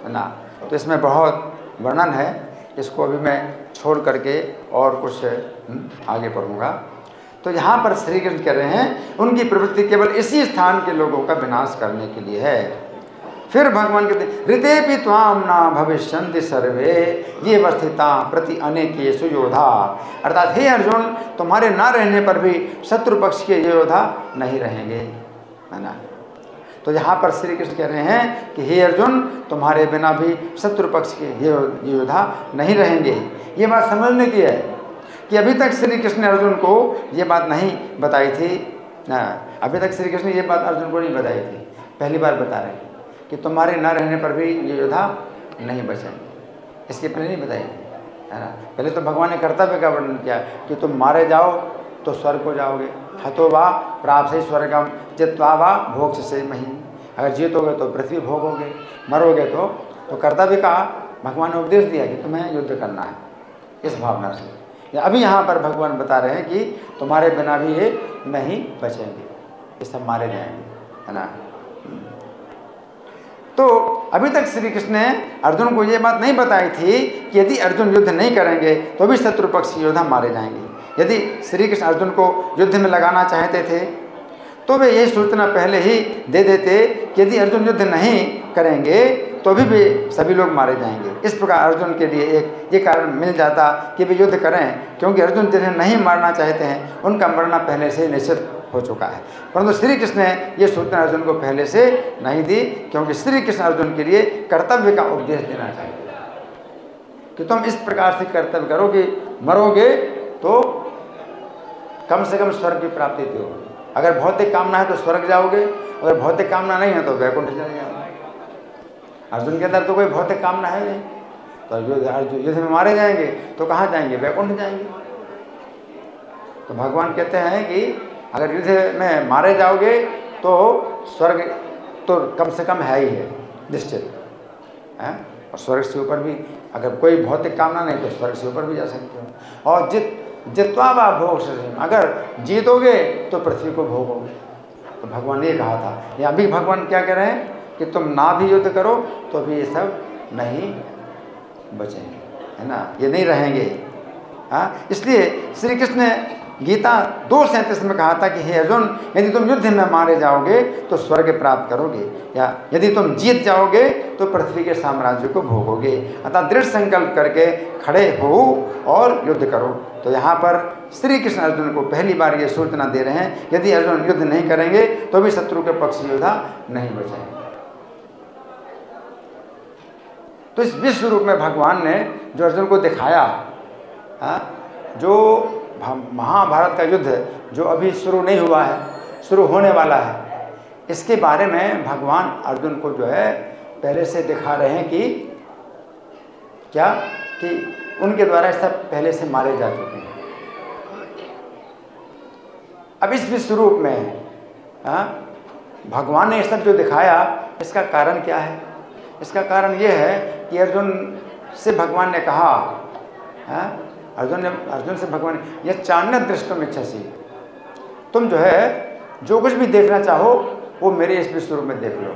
है ना। तो इसमें बहुत वर्णन है, इसको अभी मैं छोड़ करके और कुछ आगे पढ़ूंगा। तो यहाँ पर श्री कृष्ण कह रहे हैं उनकी प्रवृत्ति केवल इसी स्थान के लोगों का विनाश करने के लिए है। फिर भगवान कहते हैं हृदयपि त्वाम न भविष्यन्ति सर्वे ये वस्थिता प्रति अनेकेषु योधा, अर्थात हे अर्जुन तुम्हारे ना रहने पर भी शत्रु पक्ष के ये योद्धा नहीं रहेंगे, है ना। तो यहाँ पर श्री कृष्ण कह रहे हैं कि हे अर्जुन तुम्हारे बिना भी शत्रु पक्ष के ये योद्धा नहीं रहेंगे। ये बात समझने की है कि अभी तक श्री कृष्ण ने अर्जुन को ये बात नहीं बताई थी, अभी तक श्री कृष्ण ने ये बात अर्जुन को नहीं बताई थी, पहली बार बता रहे हैं कि तुम्हारे न रहने पर भी ये योद्धा नहीं बचेंगे। इसके पहले नहीं बताई थी, है ना। पहले तो भगवान ने कर्तव्य का वर्णन किया कि तुम मारे जाओ तो स्वर्ग को जाओगे, हतो वा प्राप्त से स्वर्गम जित्वा वा भोक्ष से मही, अगर जीतोगे तो पृथ्वी भोगोगे, मरोगे तो कर्तव्य का भगवान ने उपदेश दिया कि तुम्हें युद्ध करना है इस भावना से। अभी यहाँ पर भगवान बता रहे हैं कि तुम्हारे बिना भी ये नहीं बचेंगे, ये सब मारे जाएंगे, है ना। तो अभी तक श्री कृष्ण ने अर्जुन को ये बात नहीं बताई थी कि यदि अर्जुन युद्ध नहीं करेंगे तो भी शत्रु पक्ष योद्धा मारे जाएंगे। यदि श्री कृष्ण अर्जुन को युद्ध में लगाना चाहते थे तो वे यही सूचना पहले ही दे देते कि यदि अर्जुन युद्ध नहीं करेंगे तो भी सभी लोग मारे जाएंगे। इस प्रकार अर्जुन के लिए एक ये कारण मिल जाता कि वे युद्ध करें, क्योंकि अर्जुन जिन्हें नहीं मारना चाहते हैं उनका मरना पहले से निश्चित हो चुका है। परंतु श्री कृष्ण ने ये सूचना अर्जुन को पहले से नहीं दी, क्योंकि श्री कृष्ण अर्जुन के लिए कर्तव्य का उपदेश देना चाहिए कि तुम इस प्रकार से कर्तव्य करो कि मरोगे तो कम से कम स्वर्ग की प्राप्ति दो। अगर भौतिक कामना है तो स्वर्ग जाओगे, अगर भौतिक कामना नहीं है तो वैकुंठ चले जाओगे। अर्जुन के अंदर तो कोई भौतिक कामना है नहीं, तो युद्ध में मारे जाएंगे तो कहाँ जाएंगे? वैकुंठ जाएंगे। तो भगवान कहते हैं कि अगर युद्ध में मारे जाओगे तो स्वर्ग तो कम से कम है ही है निश्चित है, और स्वर्ग से ऊपर भी अगर कोई भौतिक कामना नहीं तो स्वर्ग से ऊपर भी जा सकते हो। और जित्वा वा भोग से, अगर जीतोगे तो पृथ्वी को भोगोगे। तो भगवान ने कहा था, या अभी भगवान क्या कह रहे हैं कि तुम ना भी युद्ध करो तो भी ये सब नहीं बचेंगे, है ना, ये नहीं रहेंगे। हाँ, इसलिए श्री कृष्ण ने गीता 2:37 में कहा था कि हे अर्जुन, यदि तुम युद्ध में मारे जाओगे तो स्वर्ग प्राप्त करोगे, या यदि तुम जीत जाओगे तो पृथ्वी के साम्राज्य को भोगोगे। अतः दृढ़ संकल्प करके खड़े हो और युद्ध करो। तो यहाँ पर श्री कृष्ण अर्जुन को पहली बार ये सूचना दे रहे हैं, यदि अर्जुन युद्ध नहीं करेंगे तो भी शत्रु के पक्ष योद्धा नहीं बचेंगे। तो इस विश्व रूप में भगवान ने जो अर्जुन को दिखाया, जो महाभारत का युद्ध जो अभी शुरू नहीं हुआ है, शुरू होने वाला है, इसके बारे में भगवान अर्जुन को जो है पहले से दिखा रहे हैं कि क्या कि उनके द्वारा सब पहले से मारे जा चुके हैं। अब इस विश्व रूप में भगवान ने ये सब जो दिखाया, इसका कारण क्या है? इसका कारण ये है कि अर्जुन से भगवान ने कहा, अर्जुन से भगवान ये चान्य दृष्टम इच्छसी, तुम जो है जो कुछ भी देखना चाहो वो मेरे इस विश्व रूप में देख लो।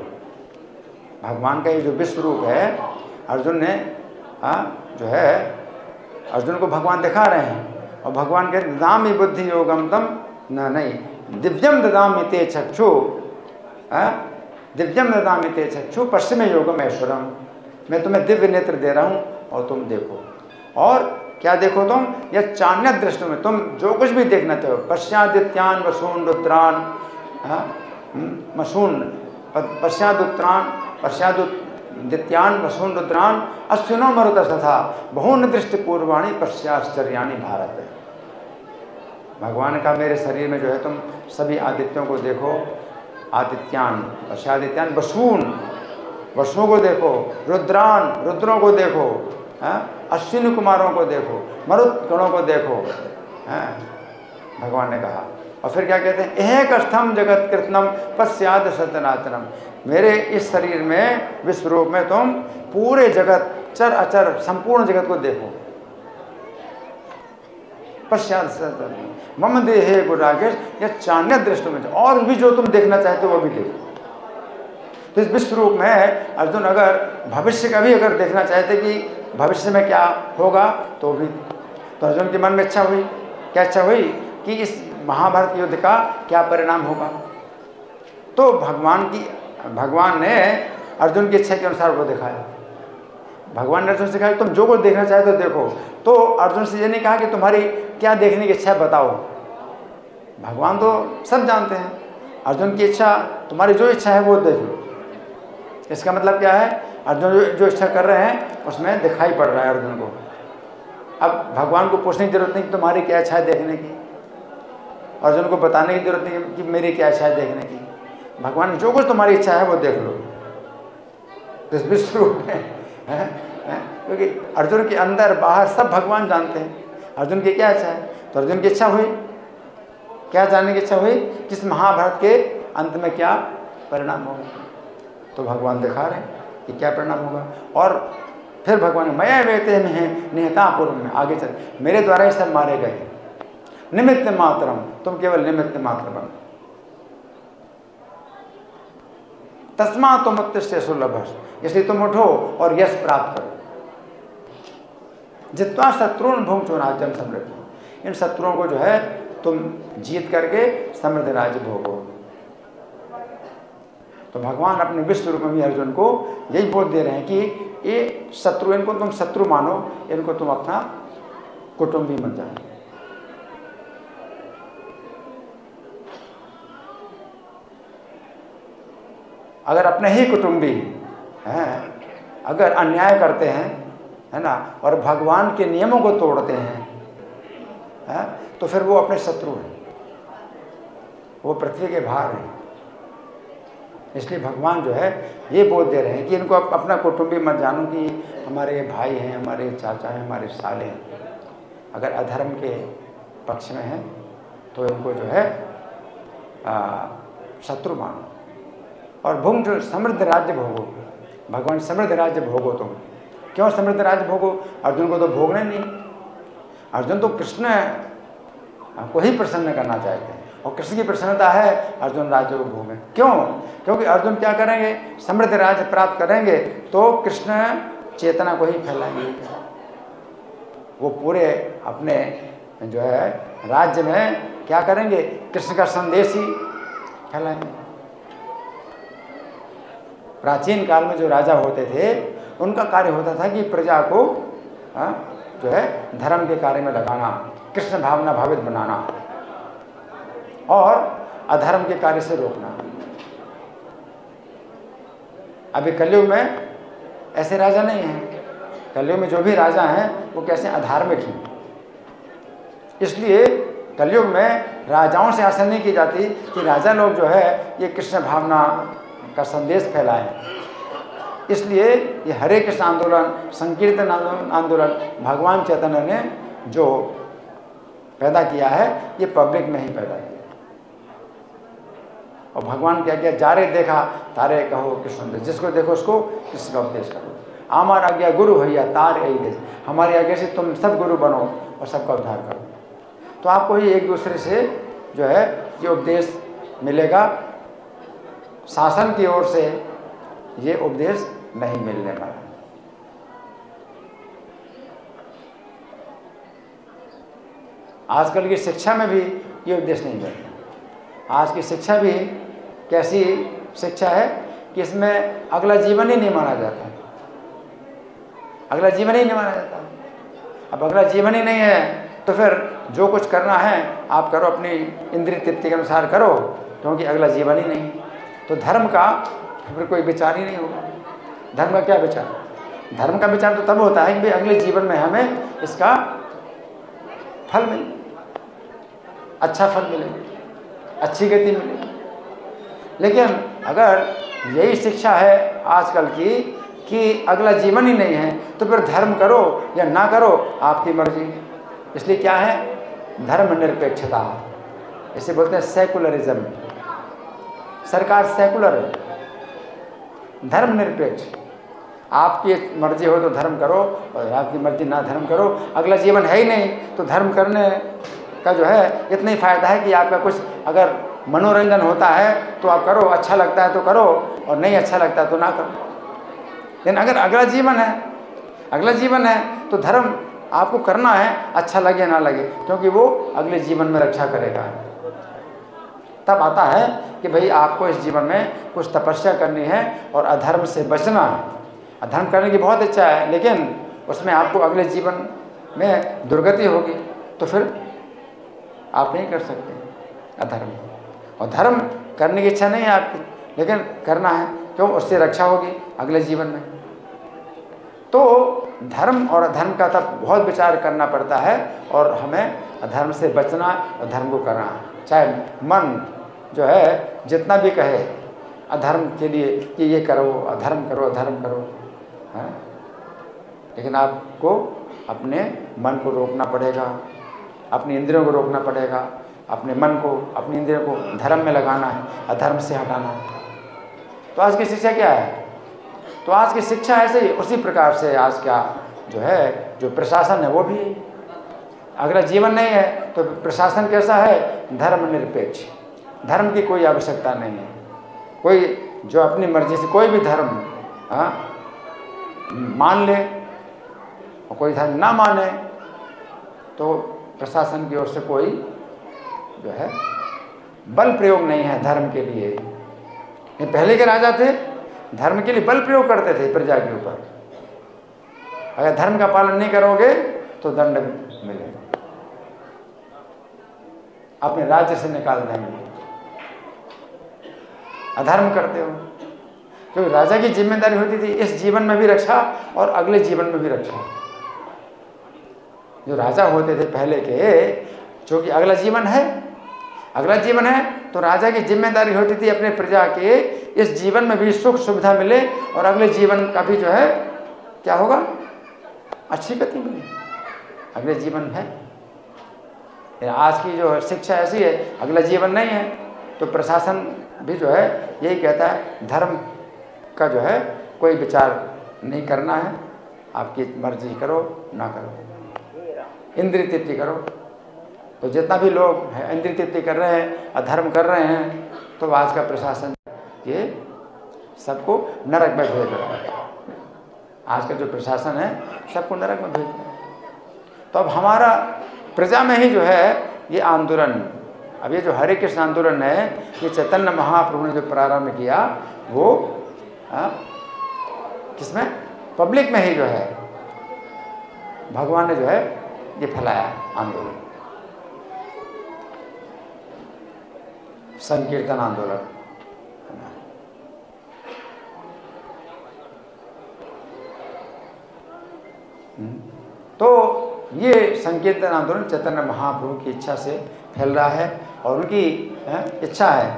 भगवान का ये जो विश्व रूप है, अर्जुन ने जो है अर्जुन को भगवान दिखा रहे हैं, और भगवान कहते ददामि बुद्धि योगम तम न नहीं दिव्यम ददामि ते चक्षु, दिव्यम ददामि ते चक्षु पश्चिम योगम ऐश्वरम, मैं तुम्हें दिव्य नेत्र दे रहा हूँ और तुम देखो। और क्या देखो तुम? यह चान्य दृष्टि में तुम जो कुछ भी देखना चाहो, पश्चादित्यान वसून रुद्रान मसून पश्चादित्यान वसून रुद्रान अश्विनो मरुत तथा बहुन दृष्टि पूर्वाणी पश्चाश्चर्याणी भारत। भगवान का मेरे शरीर में जो है तुम सभी आदित्यों को देखो, आदित्यान पश्चादित्यान वसून वसुओं को देखो, रुद्रान रुद्रों को देखो, अश्विनी कुमारों को देखो, मरुत गणों को देखो, भगवान ने कहा। और फिर क्या कहते हैं? एक अस्थम जगत कृतनम पश्चाद सतनातनम, मेरे इस शरीर में विश्व रूप में तुम पूरे जगत चर अचर संपूर्ण जगत को देखो। पश्चात सतनातनम मम देहे गुराकेश, यह चान्य दृष्टि में, और भी जो तुम देखना चाहते हो वो भी देखो। तो इस विश्व रूप में अर्जुन अगर भविष्य का भी अगर देखना चाहते कि भविष्य में क्या होगा तो भी, तो अर्जुन के मन में इच्छा हुई, क्या इच्छा हुई कि इस महाभारत युद्ध का क्या परिणाम होगा। तो भगवान ने अर्जुन की इच्छा के अनुसार वो दिखाया। भगवान ने अर्जुन से कहा तुम जो कुछ देखना चाहे तो देखो। तो अर्जुन से ये नहीं कहा कि तुम्हारी क्या देखने की इच्छा है बताओ। भगवान तो सब जानते हैं, अर्जुन की इच्छा, तुम्हारी जो इच्छा है वो देख लो। इसका मतलब क्या है? अर्जुन जो इच्छा कर रहे हैं उसमें दिखाई पड़ रहा है अर्जुन को। अब भगवान को पूछने की जरूरत नहीं कि तुम्हारी क्या इच्छा है देखने की, अर्जुन को बताने की जरूरत नहीं कि मेरी क्या इच्छा है देखने की। भगवान जो कुछ तुम्हारी इच्छा है वो देख लो इस विश्व रूप में, क्योंकि अर्जुन के अंदर बाहर सब भगवान जानते हैं अर्जुन की क्या इच्छा है। तो अर्जुन की इच्छा हुई, क्या जानने की इच्छा हुई कि इस महाभारत के अंत में क्या परिणाम होगा। तो भगवान दिखा रहे हैं कि क्या परिणाम होगा। और फिर भगवान मया वेते में निहता पूर्व में आगे चल, मेरे द्वारा ही सब मारे गए, निमित्त मात्रम, तुम केवल निमित्त मात्र बन। तस्मा तुम उत्तिष्ठ सुलभस, इसलिए तुम उठो और यश प्राप्त करो। जित्वा शत्रुन भुंक्चो राज्यम समृद्धि, इन शत्रुओं को जो है तुम जीत करके समृद्ध राज्य भोगो। तो भगवान अपने विश्व रूप में अर्जुन को यही बोध दे रहे हैं कि ये शत्रु, इनको तुम शत्रु मानो, इनको तुम अपना कुटुंबी मत जानो। अगर अपने ही कुटुंबी हैं, अगर अन्याय करते हैं, है ना, और भगवान के नियमों को तोड़ते हैं, तो फिर वो अपने शत्रु हैं, वो पृथ्वी के भार हैं। इसलिए भगवान जो है ये बोध दे रहे हैं कि इनको अपना कुटुंबी मत जानो, कि हमारे भाई हैं, हमारे चाचा हैं, हमारे साले हैं। अगर अधर्म के पक्ष में हैं तो इनको जो है शत्रु मानो। और भुंग समृद्ध राज्य भोगो, भगवान समृद्ध राज्य भोगो तुम। क्यों समृद्ध राज्य भोगो? अर्जुन को तो भोगना नहीं, अर्जुन तो कृष्ण को ही प्रसन्न करना चाहते हैं, और कृष्ण की प्रसन्नता है अर्जुन राज्य को भोगें। क्यों? क्योंकि अर्जुन क्या करेंगे? समृद्ध राज्य प्राप्त करेंगे तो कृष्ण चेतना को ही फैलाएंगे। वो पूरे अपने जो है राज्य में क्या करेंगे? कृष्ण का संदेश ही फैलाएंगे। प्राचीन काल में जो राजा होते थे उनका कार्य होता था कि प्रजा को जो है धर्म के कार्य में लगाना, कृष्ण भावना भावित बनाना और अधर्म के कार्य से रोकना। अभी कलयुग में ऐसे राजा नहीं हैं। कलयुग में जो भी राजा हैं वो कैसे अधार्मिक हैं। इसलिए कलयुग में राजाओं से आशा नहीं की जाती कि राजा लोग जो है ये कृष्ण भावना का संदेश फैलाएं। इसलिए ये हरे कृष्ण आंदोलन, संकीर्तन आंदोलन भगवान चैतन्य ने जो पैदा किया है ये पब्लिक में ही पैदा किया। और भगवान क्या किया? जारे देखा तारे कहो कृष्ण, जिसको देखो उसको कृष्ण का उपदेश करो। आमार आज्ञा गुरु भैया तार यही देश, हमारी आज्ञा से तुम सब गुरु बनो और सबका उद्धार करो। तो आपको ही एक दूसरे से जो है ये उपदेश मिलेगा। शासन की ओर से ये उपदेश नहीं मिलने वाला। आजकल की शिक्षा में भी ये उपदेश नहीं मिलता। आज की शिक्षा भी कैसी शिक्षा है कि इसमें अगला जीवन ही नहीं माना जाता। अगला जीवन ही नहीं माना जाता। अब अगला जीवन ही नहीं है तो फिर जो कुछ करना है आप करो, अपनी इंद्रिय तृप्ति के अनुसार करो, क्योंकि अगला जीवन ही नहीं। तो धर्म का फिर कोई विचार ही नहीं होगा। धर्म का क्या विचार? धर्म का विचार तो तब होता है कि भाई अगले जीवन में हमें इसका फल मिले, अच्छा फल मिले, अच्छी गति मिले। लेकिन अगर यही शिक्षा है आजकल की कि अगला जीवन ही नहीं है तो फिर धर्म करो या ना करो आपकी मर्जी। इसलिए क्या है? धर्मनिरपेक्षता, इसे बोलते हैं सेकुलरिज्म। सरकार सेकुलर है, धर्मनिरपेक्ष। आपकी मर्जी हो तो धर्म करो और आपकी मर्जी ना धर्म करो। अगला जीवन है ही नहीं तो धर्म करने का जो है इतना ही फायदा है कि आपका कुछ अगर मनोरंजन होता है तो आप करो, अच्छा लगता है तो करो और नहीं अच्छा लगता है तो ना करो। लेकिन अगर अगला जीवन है तो धर्म आपको करना है, अच्छा लगे ना लगे, क्योंकि वो अगले जीवन में रक्षा करेगा। तब आता है कि भाई आपको इस जीवन में कुछ तपस्या करनी है और अधर्म से बचना है। अधर्म करने की बहुत इच्छा है लेकिन उसमें आपको अगले जीवन में दुर्गति होगी तो फिर आप नहीं कर सकते अधर्म। और धर्म करने की इच्छा नहीं है आपकी, लेकिन करना है, क्यों? उससे रक्षा होगी अगले जीवन में। तो धर्म और अधर्म का तब बहुत विचार करना पड़ता है और हमें अधर्म से बचना और धर्म को करना है। चाहे मन जो है जितना भी कहे अधर्म के लिए कि ये करो, अधर्म करो, अधर्म करो, है? लेकिन आपको अपने मन को रोकना पड़ेगा, अपनी इंद्रियों को रोकना पड़ेगा, अपने मन को, अपनी इंद्रियों को धर्म में लगाना है, अधर्म से हटाना है। तो आज की शिक्षा क्या है? तो आज की शिक्षा ऐसे ही उसी प्रकार से आज का जो है जो प्रशासन है वो भी अगला जीवन नहीं है तो प्रशासन कैसा है? धर्मनिरपेक्ष। धर्म की कोई आवश्यकता नहीं है। कोई जो अपनी मर्जी से कोई भी धर्म मान ले और कोई धर्म ना माने तो प्रशासन की ओर से कोई जो है बल प्रयोग नहीं है धर्म के लिए। ये पहले के राजा थे, धर्म के लिए बल प्रयोग करते थे प्रजा के ऊपर। अगर धर्म का पालन नहीं करोगे तो दंड मिलेगा, अपने राज्य से निकाल देंगे। अधर्म करते हो, क्योंकि राजा की जिम्मेदारी होती थी इस जीवन में भी रक्षा और अगले जीवन में भी रक्षा। जो राजा होते थे पहले के, क्योंकि अगला जीवन है तो राजा की जिम्मेदारी होती थी अपने प्रजा के इस जीवन में भी सुख सुविधा मिले और अगले जीवन का भी जो है क्या होगा, अच्छी गति मिले अगले जीवन है। आज की जो शिक्षा ऐसी है, अगला जीवन नहीं है, तो प्रशासन भी जो है यही कहता है धर्म का जो है कोई विचार नहीं करना है, आपकी मर्जी करो ना करो, इंद्रिय तृप्ति करो। तो जितना भी लोग हैं इंद्रिय तृप्ति कर रहे हैं, अधर्म कर रहे हैं, तो आज का प्रशासन ये सबको नरक में भेज रहा है। आज का जो प्रशासन है सबको नरक में भेज रहा है। तो अब हमारा प्रजा में ही जो है ये आंदोलन, अब ये जो हरे कृष्ण आंदोलन है, ये चैतन्य महाप्रभु ने जो प्रारंभ किया वो किसमें, पब्लिक में ही जो है भगवान ने जो है ये फैलाया आंदोलन, संकीर्तन आंदोलन। तो ये संकीर्तन आंदोलन चैतन्य महाप्रभु की इच्छा से फैल रहा है और उनकी इच्छा है,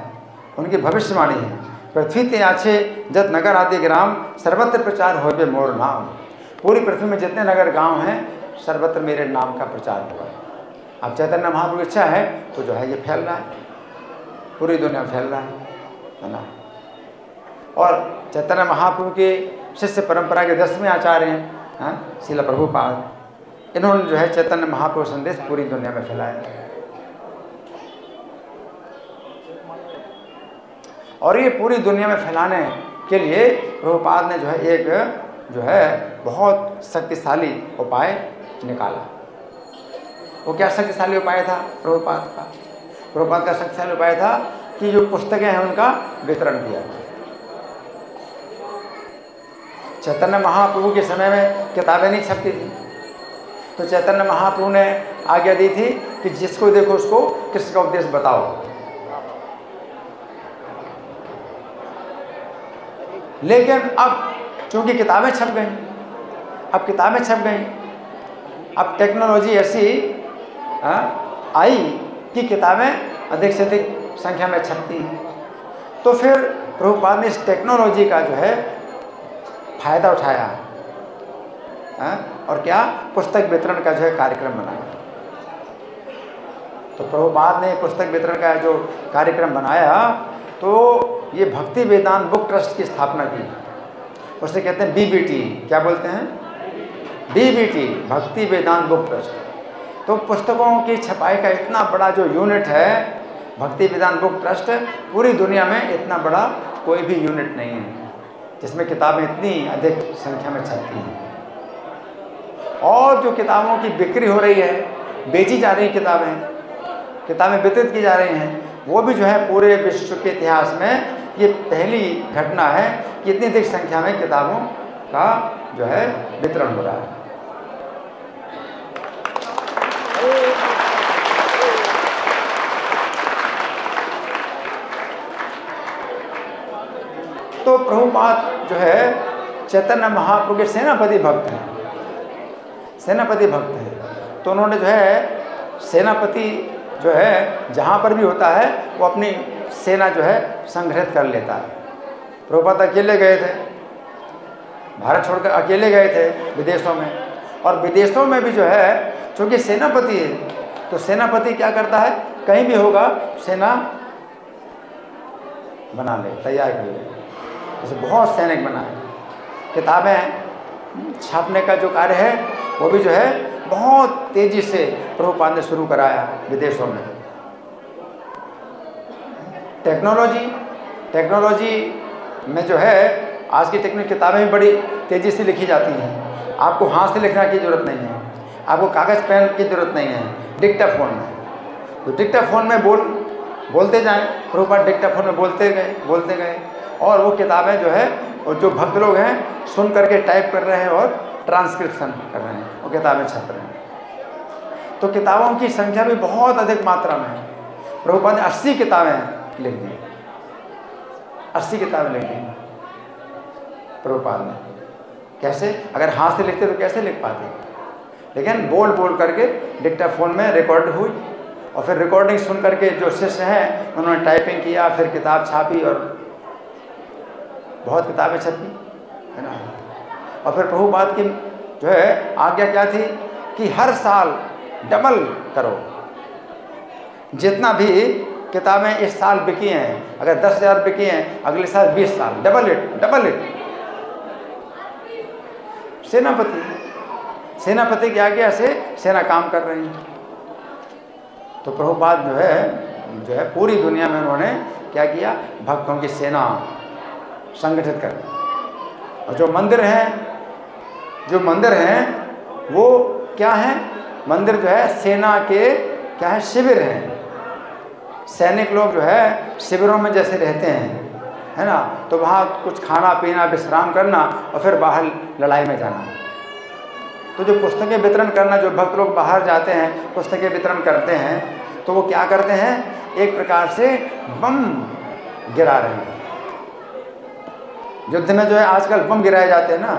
उनकी भविष्यवाणी है। पृथ्वी ते आछे जत नगर आदि ग्राम सर्वत्र प्रचार होवे मोर नाम। पूरी पृथ्वी में जितने नगर गांव हैं सर्वत्र मेरे नाम का प्रचार हुआ है। अब चैतन्य महाप्रभु इच्छा है तो जो है ये फैल रहा है, पूरी दुनिया में फैल रहा है ना। और चैतन्य महाप्रभु के शिष्य परंपरा के 10वें आचार्य हैं श्रील प्रभुपाद, इन्होंने जो है चैतन्य महाप्रभु संदेश पूरी दुनिया में फैलाया। और ये पूरी दुनिया में फैलाने के लिए प्रभुपाद ने जो है एक जो है बहुत शक्तिशाली उपाय निकाला। वो क्या शक्तिशाली उपाय था प्रभुपाद का? प्रभुपाद का शक्तिशाली उपाय था कि जो पुस्तकें हैं उनका वितरण किया। चैतन्य महाप्रभु के समय में किताबें नहीं छपती थी, तो चैतन्य महाप्रभु ने आज्ञा दी थी कि जिसको देखो उसको कृष्ण का उपदेश बताओ। लेकिन अब चूंकि किताबें छप गई, अब टेक्नोलॉजी ऐसी आई कि किताबें अधिक से अधिक संख्या में छपती हैं। तो फिर प्रभुपाद ने इस टेक्नोलॉजी का जो है फायदा उठाया और क्या पुस्तक वितरण का जो है कार्यक्रम बनाया। तो प्रभुपाद ने पुस्तक वितरण का जो कार्यक्रम बनाया तो ये भक्ति वेदांत बुक ट्रस्ट की स्थापना की। उसे कहते हैं बीबीटी, क्या बोलते हैं? बीबीटी, भक्ति वेदांत बुक ट्रस्ट। तो पुस्तकों की छपाई का इतना बड़ा जो यूनिट है भक्ति वेदांत बुक ट्रस्ट, पूरी दुनिया में इतना बड़ा कोई भी यूनिट नहीं है जिसमें किताबें इतनी अधिक संख्या में छपती हैं। और जो किताबों की बिक्री हो रही है, बेची जा रही किताबें वितरित की जा रही हैं, वो भी जो है पूरे विश्व के इतिहास में ये पहली घटना है कि इतनी अधिक संख्या में किताबों का जो है वितरण हो रहा है। तो प्रभुपाद जो है चैतन्य महाप्रभु के सेनापति भक्त हैं, तो उन्होंने जो है सेनापति जो है जहाँ पर भी होता है वो अपनी सेना जो है संग्रहित कर लेता है। प्रभुपाद अकेले गए थे, भारत छोड़कर अकेले गए थे विदेशों में, और विदेशों में भी जो है चूँकि सेनापति है तो सेनापति क्या करता है, कहीं भी होगा सेना बना ले, तैयार कर ले। जैसे बहुत सैनिक बनाए, किताबें छापने का जो कार्य है वो भी जो है बहुत तेजी से प्रभुपाद ने शुरू कराया विदेशों में। टेक्नोलॉजी में जो है आज की टेक्निक किताबें भी बड़ी तेज़ी से लिखी जाती हैं। आपको हाथ से लिखने की ज़रूरत नहीं है, आपको कागज़ पेन की ज़रूरत नहीं है, डिक्टाफोन में। तो डिक्टाफोन में बोलते जाएं, प्रभुपाद डिक्टाफोन में बोलते गए और वो किताबें जो है और जो भक्त लोग हैं सुन करके टाइप कर रहे हैं और ट्रांसक्रिप्शन कर रहे हैं, वो किताबें छप रहे हैं। तो किताबों की संख्या भी बहुत अधिक मात्रा में है। प्रभुपाद ने 80 किताबें लिख दी, 80 किताबें लिख दी प्रभुपाद ने। कैसे? अगर हाथ से लिखते तो कैसे लिख पाते, लेकिन बोल करके डिक्टाफोन में रिकॉर्ड हुई और फिर रिकॉर्डिंग सुन करके जो शिष्य हैं उन्होंने टाइपिंग किया, फिर किताब छापी और बहुत किताबें छपी, है ना। और फिर प्रभुपाद की जो है आज्ञा क्या थी कि हर साल डबल करो। जितना भी किताबें इस साल बिकी हैं, अगर 10,000 बिकी हैं, अगले साल 20 साल, डबल इट। सेनापति की आज्ञा से सेना काम कर रही है। तो प्रभुपाद जो है पूरी दुनिया में उन्होंने क्या किया, भक्तों की सेना संगठित कर। और जो मंदिर हैं वो क्या है, मंदिर जो है सेना के क्या है, शिविर हैं। सैनिक लोग जो है शिविरों में जैसे रहते हैं, है ना, तो वहाँ कुछ खाना पीना विश्राम करना और फिर बाहर लड़ाई में जाना। तो जो पुस्तकें वितरण करना, जो भक्त लोग बाहर जाते हैं पुस्तकें वितरण करते हैं, तो वो क्या करते हैं, एक प्रकार से बम गिरा रहे हैं। युद्ध में जो है आजकल बम गिराए जाते हैं ना,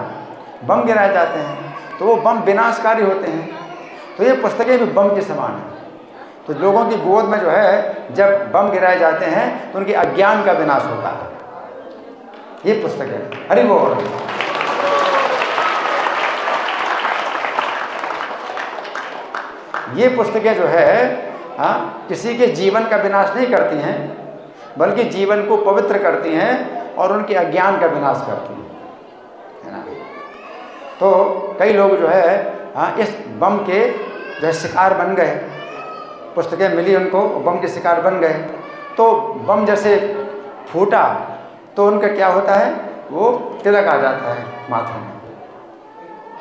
बम गिराए जाते हैं, तो वो बम विनाशकारी होते हैं। तो ये पुस्तकें भी बम के समान हैं। तो लोगों की गोद में जो है जब बम गिराए जाते हैं तो उनके अज्ञान का विनाश होता है। ये पुस्तकें, हरि बोल। ये पुस्तकें जो है किसी के जीवन का विनाश नहीं करती हैं, बल्कि जीवन को पवित्र करती हैं और उनके अज्ञान का विनाश करती हैं, है ना। तो कई लोग जो है इस बम के जो है शिकार बन गए, पुस्तकें मिली उनको, बम के शिकार बन गए। तो बम जैसे फूटा तो उनका क्या होता है, वो तिलक आ जाता है माथे में।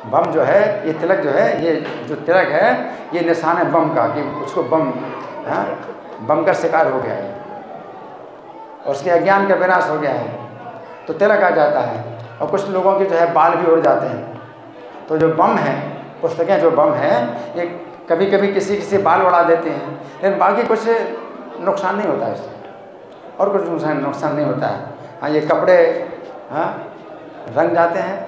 बम जो है, ये तिलक जो है, ये जो तिलक है ये निशान है बम का, कि उसको बम का शिकार हो गया है और उसके अज्ञान का विनाश हो गया है, तो तिलक आ जाता है। और कुछ लोगों के जो है बाल भी उड़ जाते हैं। तो जो बम है, पुस्तकें जो बम है, ये कभी कभी किसी बाल उड़ा देते हैं, लेकिन बाकी कुछ नुकसान नहीं होता है इससे, और कुछ नुकसान नहीं होता है। हाँ, ये कपड़े रंग जाते हैं,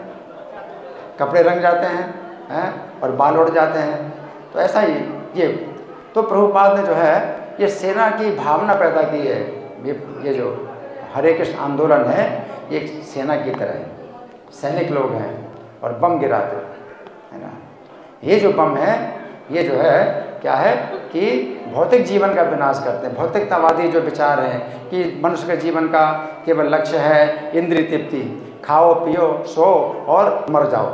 कपड़े रंग जाते हैं और बाल उड़ जाते हैं, तो ऐसा ही ये। तो प्रभुपाद ने जो है ये सेना की भावना पैदा की है। ये जो हरे कृष्ण आंदोलन है ये एक सेना की तरह है, सैनिक लोग हैं और बम गिराते है ना। ये जो बम है ये जो है क्या है कि भौतिक जीवन का विनाश करते हैं। भौतिकतावादी जो विचार हैं कि मनुष्य के जीवन का केवल लक्ष्य है इंद्रिय तृप्ति, खाओ पियो सो और मर जाओ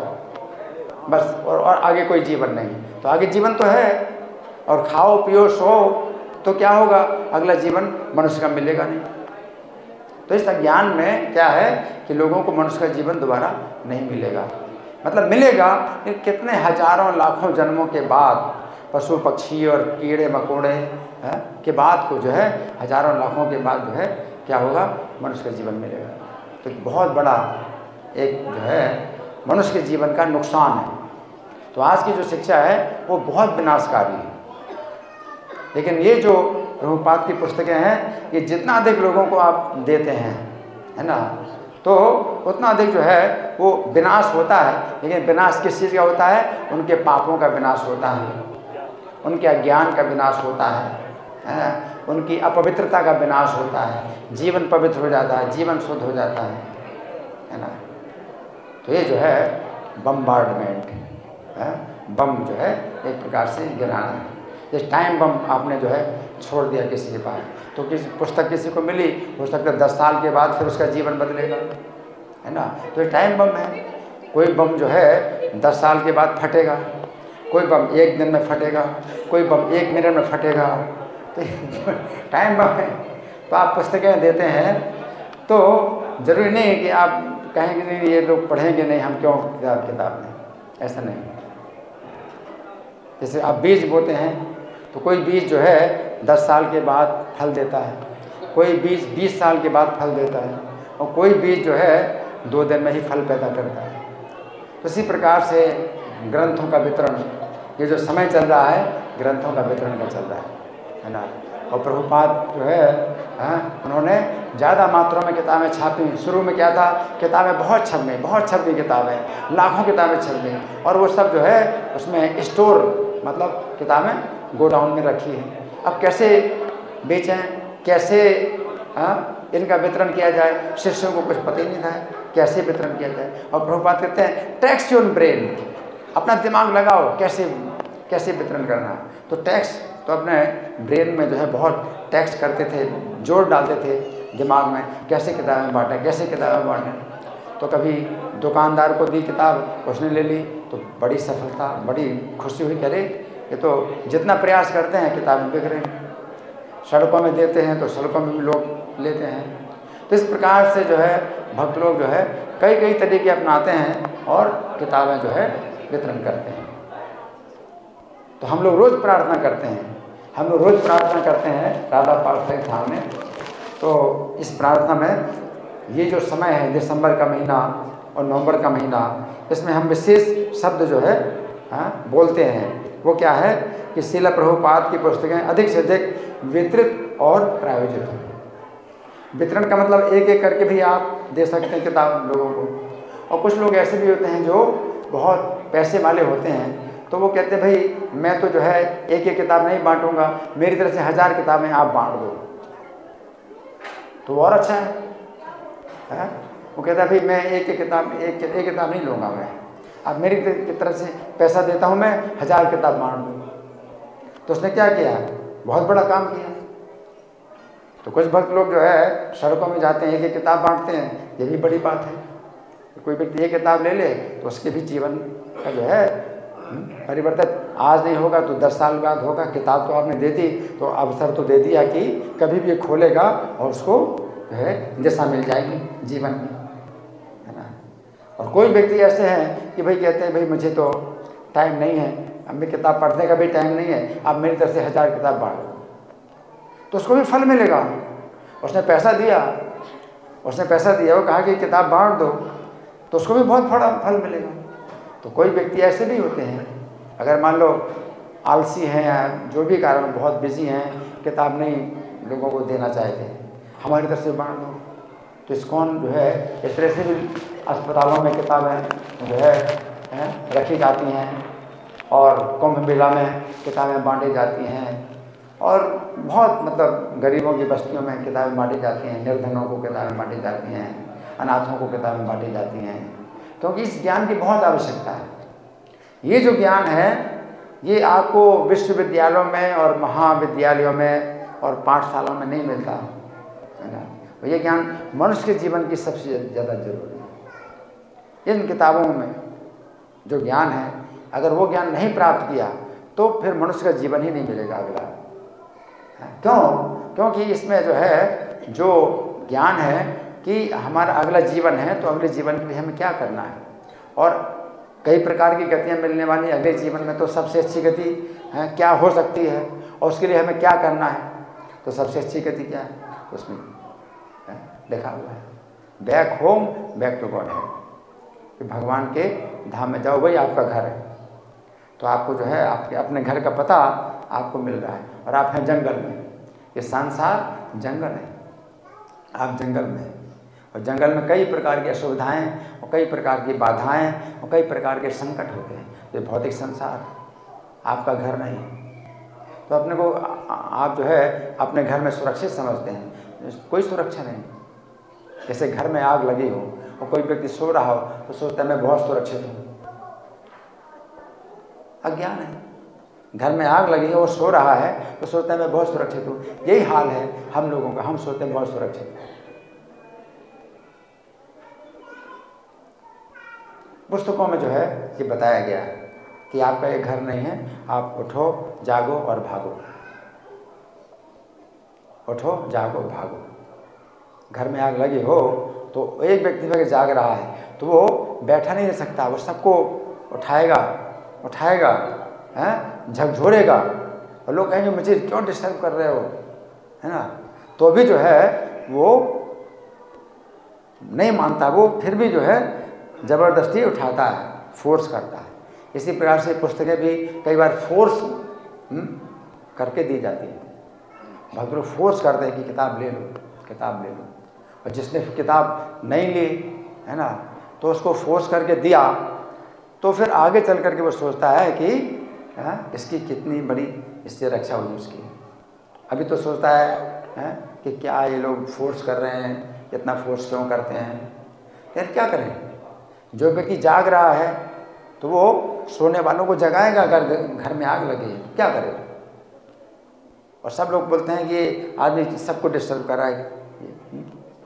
बस, और आगे कोई जीवन नहीं। तो आगे जीवन तो है, और खाओ पियो सो तो क्या होगा, अगला जीवन मनुष्य का मिलेगा नहीं। तो इस अज्ञान में क्या है कि लोगों को मनुष्य का जीवन दोबारा नहीं मिलेगा, मतलब मिलेगा लेकिन कितने हजारों लाखों जन्मों के बाद, पशु पक्षी और कीड़े मकोड़े के बाद को जो है हजारों लाखों के बाद जो है क्या होगा, मनुष्य का जीवन मिलेगा। तो बहुत बड़ा एक जो है मनुष्य के जीवन का नुकसान है। तो आज की जो शिक्षा है वो बहुत विनाशकारी है। लेकिन ये जो प्रभुपाद की पुस्तकें हैं, ये जितना अधिक लोगों को आप देते हैं, है ना, तो उतना अधिक जो है वो विनाश होता है। लेकिन विनाश किस चीज़ का होता है, उनके पापों का विनाश होता है, उनके अज्ञान का विनाश होता है, उनकी अपवित्रता का विनाश होता है, जीवन पवित्र हो जाता है, जीवन शुद्ध हो जाता है ना। तो ये जो है बम्बार्डमेंट है, बम जो है एक प्रकार से गिराना है। जैसे टाइम बम आपने जो है छोड़ दिया किसी के पास, तो किसी पुस्तक किसी को मिली, हो सकता है 10 साल के बाद फिर उसका जीवन बदलेगा, है ना। तो ये टाइम बम है। कोई बम जो है 10 साल के बाद फटेगा, कोई बम 1 दिन में फटेगा, कोई बम 1 मिनट में फटेगा। तो टाइम बम है। तो आप पुस्तकें देते हैं तो ज़रूरी नहीं है कि आप कहेंगे नहीं ये लोग पढ़ेंगे नहीं, हम क्यों किताब में, ऐसा नहीं। जैसे आप बीज बोते हैं तो कोई बीज जो है 10 साल के बाद फल देता है, कोई बीज 20 साल के बाद फल देता है, और कोई बीज जो है 2 दिन में ही फल पैदा करता है। तो इसी प्रकार से ग्रंथों का वितरण, ये जो समय चल रहा है ग्रंथों का वितरण का चल रहा है ना। और प्रभुपाद जो है उन्होंने ज़्यादा मात्रा में किताबें छापी। शुरू में क्या था, किताबें बहुत छप गई किताबें, लाखों किताबें छप गई, और वो सब जो है उसमें स्टोर, मतलब किताबें गोडाउन में रखी हैं। अब कैसे बेचें, कैसे इनका वितरण किया जाए, शिष्यों को कुछ पता ही नहीं था कैसे वितरण किया जाए। और प्रभुपाद कहते हैं टैक्स योर ब्रेन, अपना दिमाग लगाओ कैसे वितरण करना। तो टैक्स तो अपने ब्रेन में जो है बहुत टैक्स करते थे, जोर डालते थे दिमाग में, कैसे किताबें बांटें। तो कभी दुकानदार को दी किताब, उसने ले ली तो बड़ी सफलता, बड़ी खुशी हुई, करे ये तो जितना प्रयास करते हैं किताबें बिक रही। सड़कों में देते हैं तो सड़कों में भी लोग लेते हैं। तो इस प्रकार से जो है भक्त लोग जो है कई तरीके अपनाते हैं और किताबें जो है वितरण करते हैं। तो हम लोग रोज़ प्रार्थना करते हैं, राधा पाठशाला धाम में। तो इस प्रार्थना में ये जो समय है दिसंबर का महीना और नवंबर का महीना, इसमें हम विशेष शब्द जो है बोलते हैं। वो क्या है कि श्रील प्रभुपाद की पुस्तकें अधिक से अधिक वितरित और प्रायोजित हों। वितरण का मतलब एक करके भी आप दे सकते हैं किताब लोगों को। और कुछ लोग ऐसे भी होते हैं जो बहुत पैसे वाले होते हैं, तो वो कहते हैं भाई मैं तो जो है एक किताब नहीं बांटूंगा, मेरी तरफ से 1000 किताबें आप बांट दो, तो और अच्छा है। वो कहता है भाई मैं एक किताब नहीं लूँगा, मैं अब मेरी तरफ से पैसा देता हूँ, मैं 1000 किताब बांट दूँ। तो उसने क्या किया, बहुत बड़ा काम किया। तो कुछ भक्त लोग जो है सड़कों में जाते हैं, एक किताब बांटते हैं, ये भी बड़ी बात है। कोई व्यक्ति एक किताब ले ले तो उसके भी जीवन का जो है परिवर्तन आज नहीं होगा तो 10 साल बाद होगा। किताब तो आपने दे दी तो अवसर तो दे दिया कि कभी भी खोलेगा और उसको जो है दिशा मिल जाएगी जीवन में, है ना। और कोई व्यक्ति ऐसे हैं कि भाई कहते हैं भाई मुझे तो टाइम नहीं है, हमें किताब पढ़ने का भी टाइम नहीं है, आप मेरी तरफ से 1000 किताब बांट दो, तो उसको भी फल मिलेगा। उसने पैसा दिया, वो कहा कि किताब बांट दो, तो उसको भी बहुत बड़ा फल मिलेगा। तो कोई व्यक्ति ऐसे भी होते हैं, अगर मान लो आलसी हैं या जो भी कारण बहुत बिजी हैं, किताब नहीं लोगों को देना चाहते हैं, हमारी तरफ से बांट दो। तो इस्कॉन जो है इस तरह से भी अस्पतालों में किताबें जो है रखी जाती हैं, और कुंभ मेला में किताबें बांटी जाती हैं, और बहुत मतलब गरीबों की बस्तियों में किताबें बांटी जाती हैं, निर्धनों को किताबें बांटी जाती हैं, अनाथों को किताबें बांटी जाती हैं, क्योंकि इस ज्ञान की बहुत आवश्यकता है। ये जो ज्ञान है ये आपको विश्वविद्यालयों में और महाविद्यालयों में और पाठशालाओं में नहीं मिलता, है ना। और ये ज्ञान मनुष्य के जीवन की सबसे ज़्यादा जरूरी है। इन किताबों में जो ज्ञान है, अगर वो ज्ञान नहीं प्राप्त किया तो फिर मनुष्य का जीवन ही नहीं मिलेगा अगला। क्योंकि इसमें जो है जो ज्ञान है कि हमारा अगला जीवन है, तो अगले जीवन के लिए हमें क्या करना है, और कई प्रकार की गतियाँ मिलने वाली अगले जीवन में। तो सबसे अच्छी गति है क्या हो सकती है, और उसके लिए हमें क्या करना है। तो सबसे अच्छी गति क्या है, तो उसमें लिखा हुआ है back home back to God है, कि भगवान के धाम में जाओ, वही आपका घर है। तो आपको जो है आपके अपने घर का पता आपको मिल रहा है, और आप हैं जंगल में। ये संसार जंगल है, आप जंगल में हैं, और जंगल में कई प्रकार की असुविधाएं और कई प्रकार की बाधाएं और कई प्रकार के संकट होते हैं। ये भौतिक संसार आपका घर नहीं है। तो अपने को आप जो है अपने घर में सुरक्षित समझते हैं, कोई सुरक्षा नहीं। जैसे घर में आग लगी हो और कोई व्यक्ति सो रहा हो तो सोचता है मैं बहुत सुरक्षित हूँ, अज्ञान है। घर में आग लगी है और सो रहा है तो सोचता है मैं बहुत सुरक्षित हूँ। यही हाल है हम लोगों का, हम सोचते हैं बहुत सुरक्षित। पुस्तकों में जो है ये बताया गया कि आपका ये घर नहीं है, आप उठो जागो और भागो, उठो जागो भागो। घर में आग लगी हो तो एक व्यक्ति अगर जाग रहा है तो वो बैठा नहीं रह सकता, वो सबको उठाएगा, झकझोरेगा, और लोग कहेंगे मुझे क्यों डिस्टर्ब कर रहे हो, है ना, तो भी जो है वो नहीं मानता, वो फिर भी जो है ज़बरदस्ती उठाता है, फोर्स करता है। इसी प्रकार से पुस्तकें भी कई बार फोर्स करके दी जाती है। भक्त लोग फोर्स करते हैं कि किताब ले लो, किताब ले लो, और जिसने किताब नहीं ली, है ना, तो उसको फोर्स करके दिया, तो फिर आगे चल करके वो सोचता है कि इसकी कितनी बड़ी इससे रक्षा हुई उसकी। अभी तो सोचता है कि क्या ये लोग फोर्स कर रहे हैं, इतना फोर्स क्यों करते हैं। यार क्या करें, जो व्यक्ति जाग रहा है तो वो सोने वालों को जगाएगा, अगर घर में आग लगे क्या करेगा। और सब लोग बोलते हैं कि ये आदमी सबको डिस्टर्ब कर रहा है,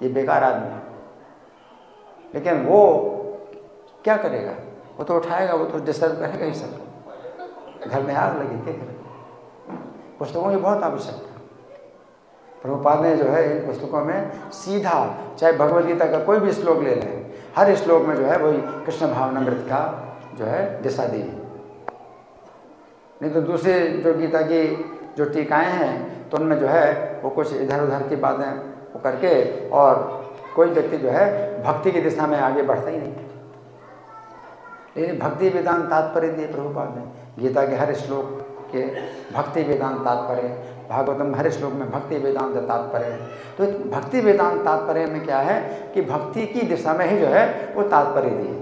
ये बेकार आदमी है, लेकिन वो क्या करेगा, वो तो उठाएगा, वो तो डिस्टर्ब करेगा ही सबको। घर में आग लगी क्या करेगा। पुस्तकों की बहुत आवश्यकता है। प्रभुपाद ने जो है इन पुस्तकों में सीधा, चाहे भगवद गीता का कोई भी श्लोक ले लें, हर श्लोक में जो है वही कृष्ण भावनामृत का जो है दिशा दी है। नहीं तो दूसरे जो गीता की जो टीकाएँ हैं तो उनमें जो है वो कुछ इधर उधर की बातें वो करके, और कोई व्यक्ति जो है भक्ति की दिशा में आगे बढ़ता ही नहीं। लेकिन भक्ति वेदांत तात्पर्य दिए प्रभुपाद ने, गीता के हर श्लोक के भक्ति वेदांत तात्पर्य, भागवतम हर श्लोक में भक्ति वेदांत तात्पर्य। तो भक्ति वेदांत तात्पर्य में क्या है कि भक्ति की दिशा में ही जो है वो तात्पर्य दिए।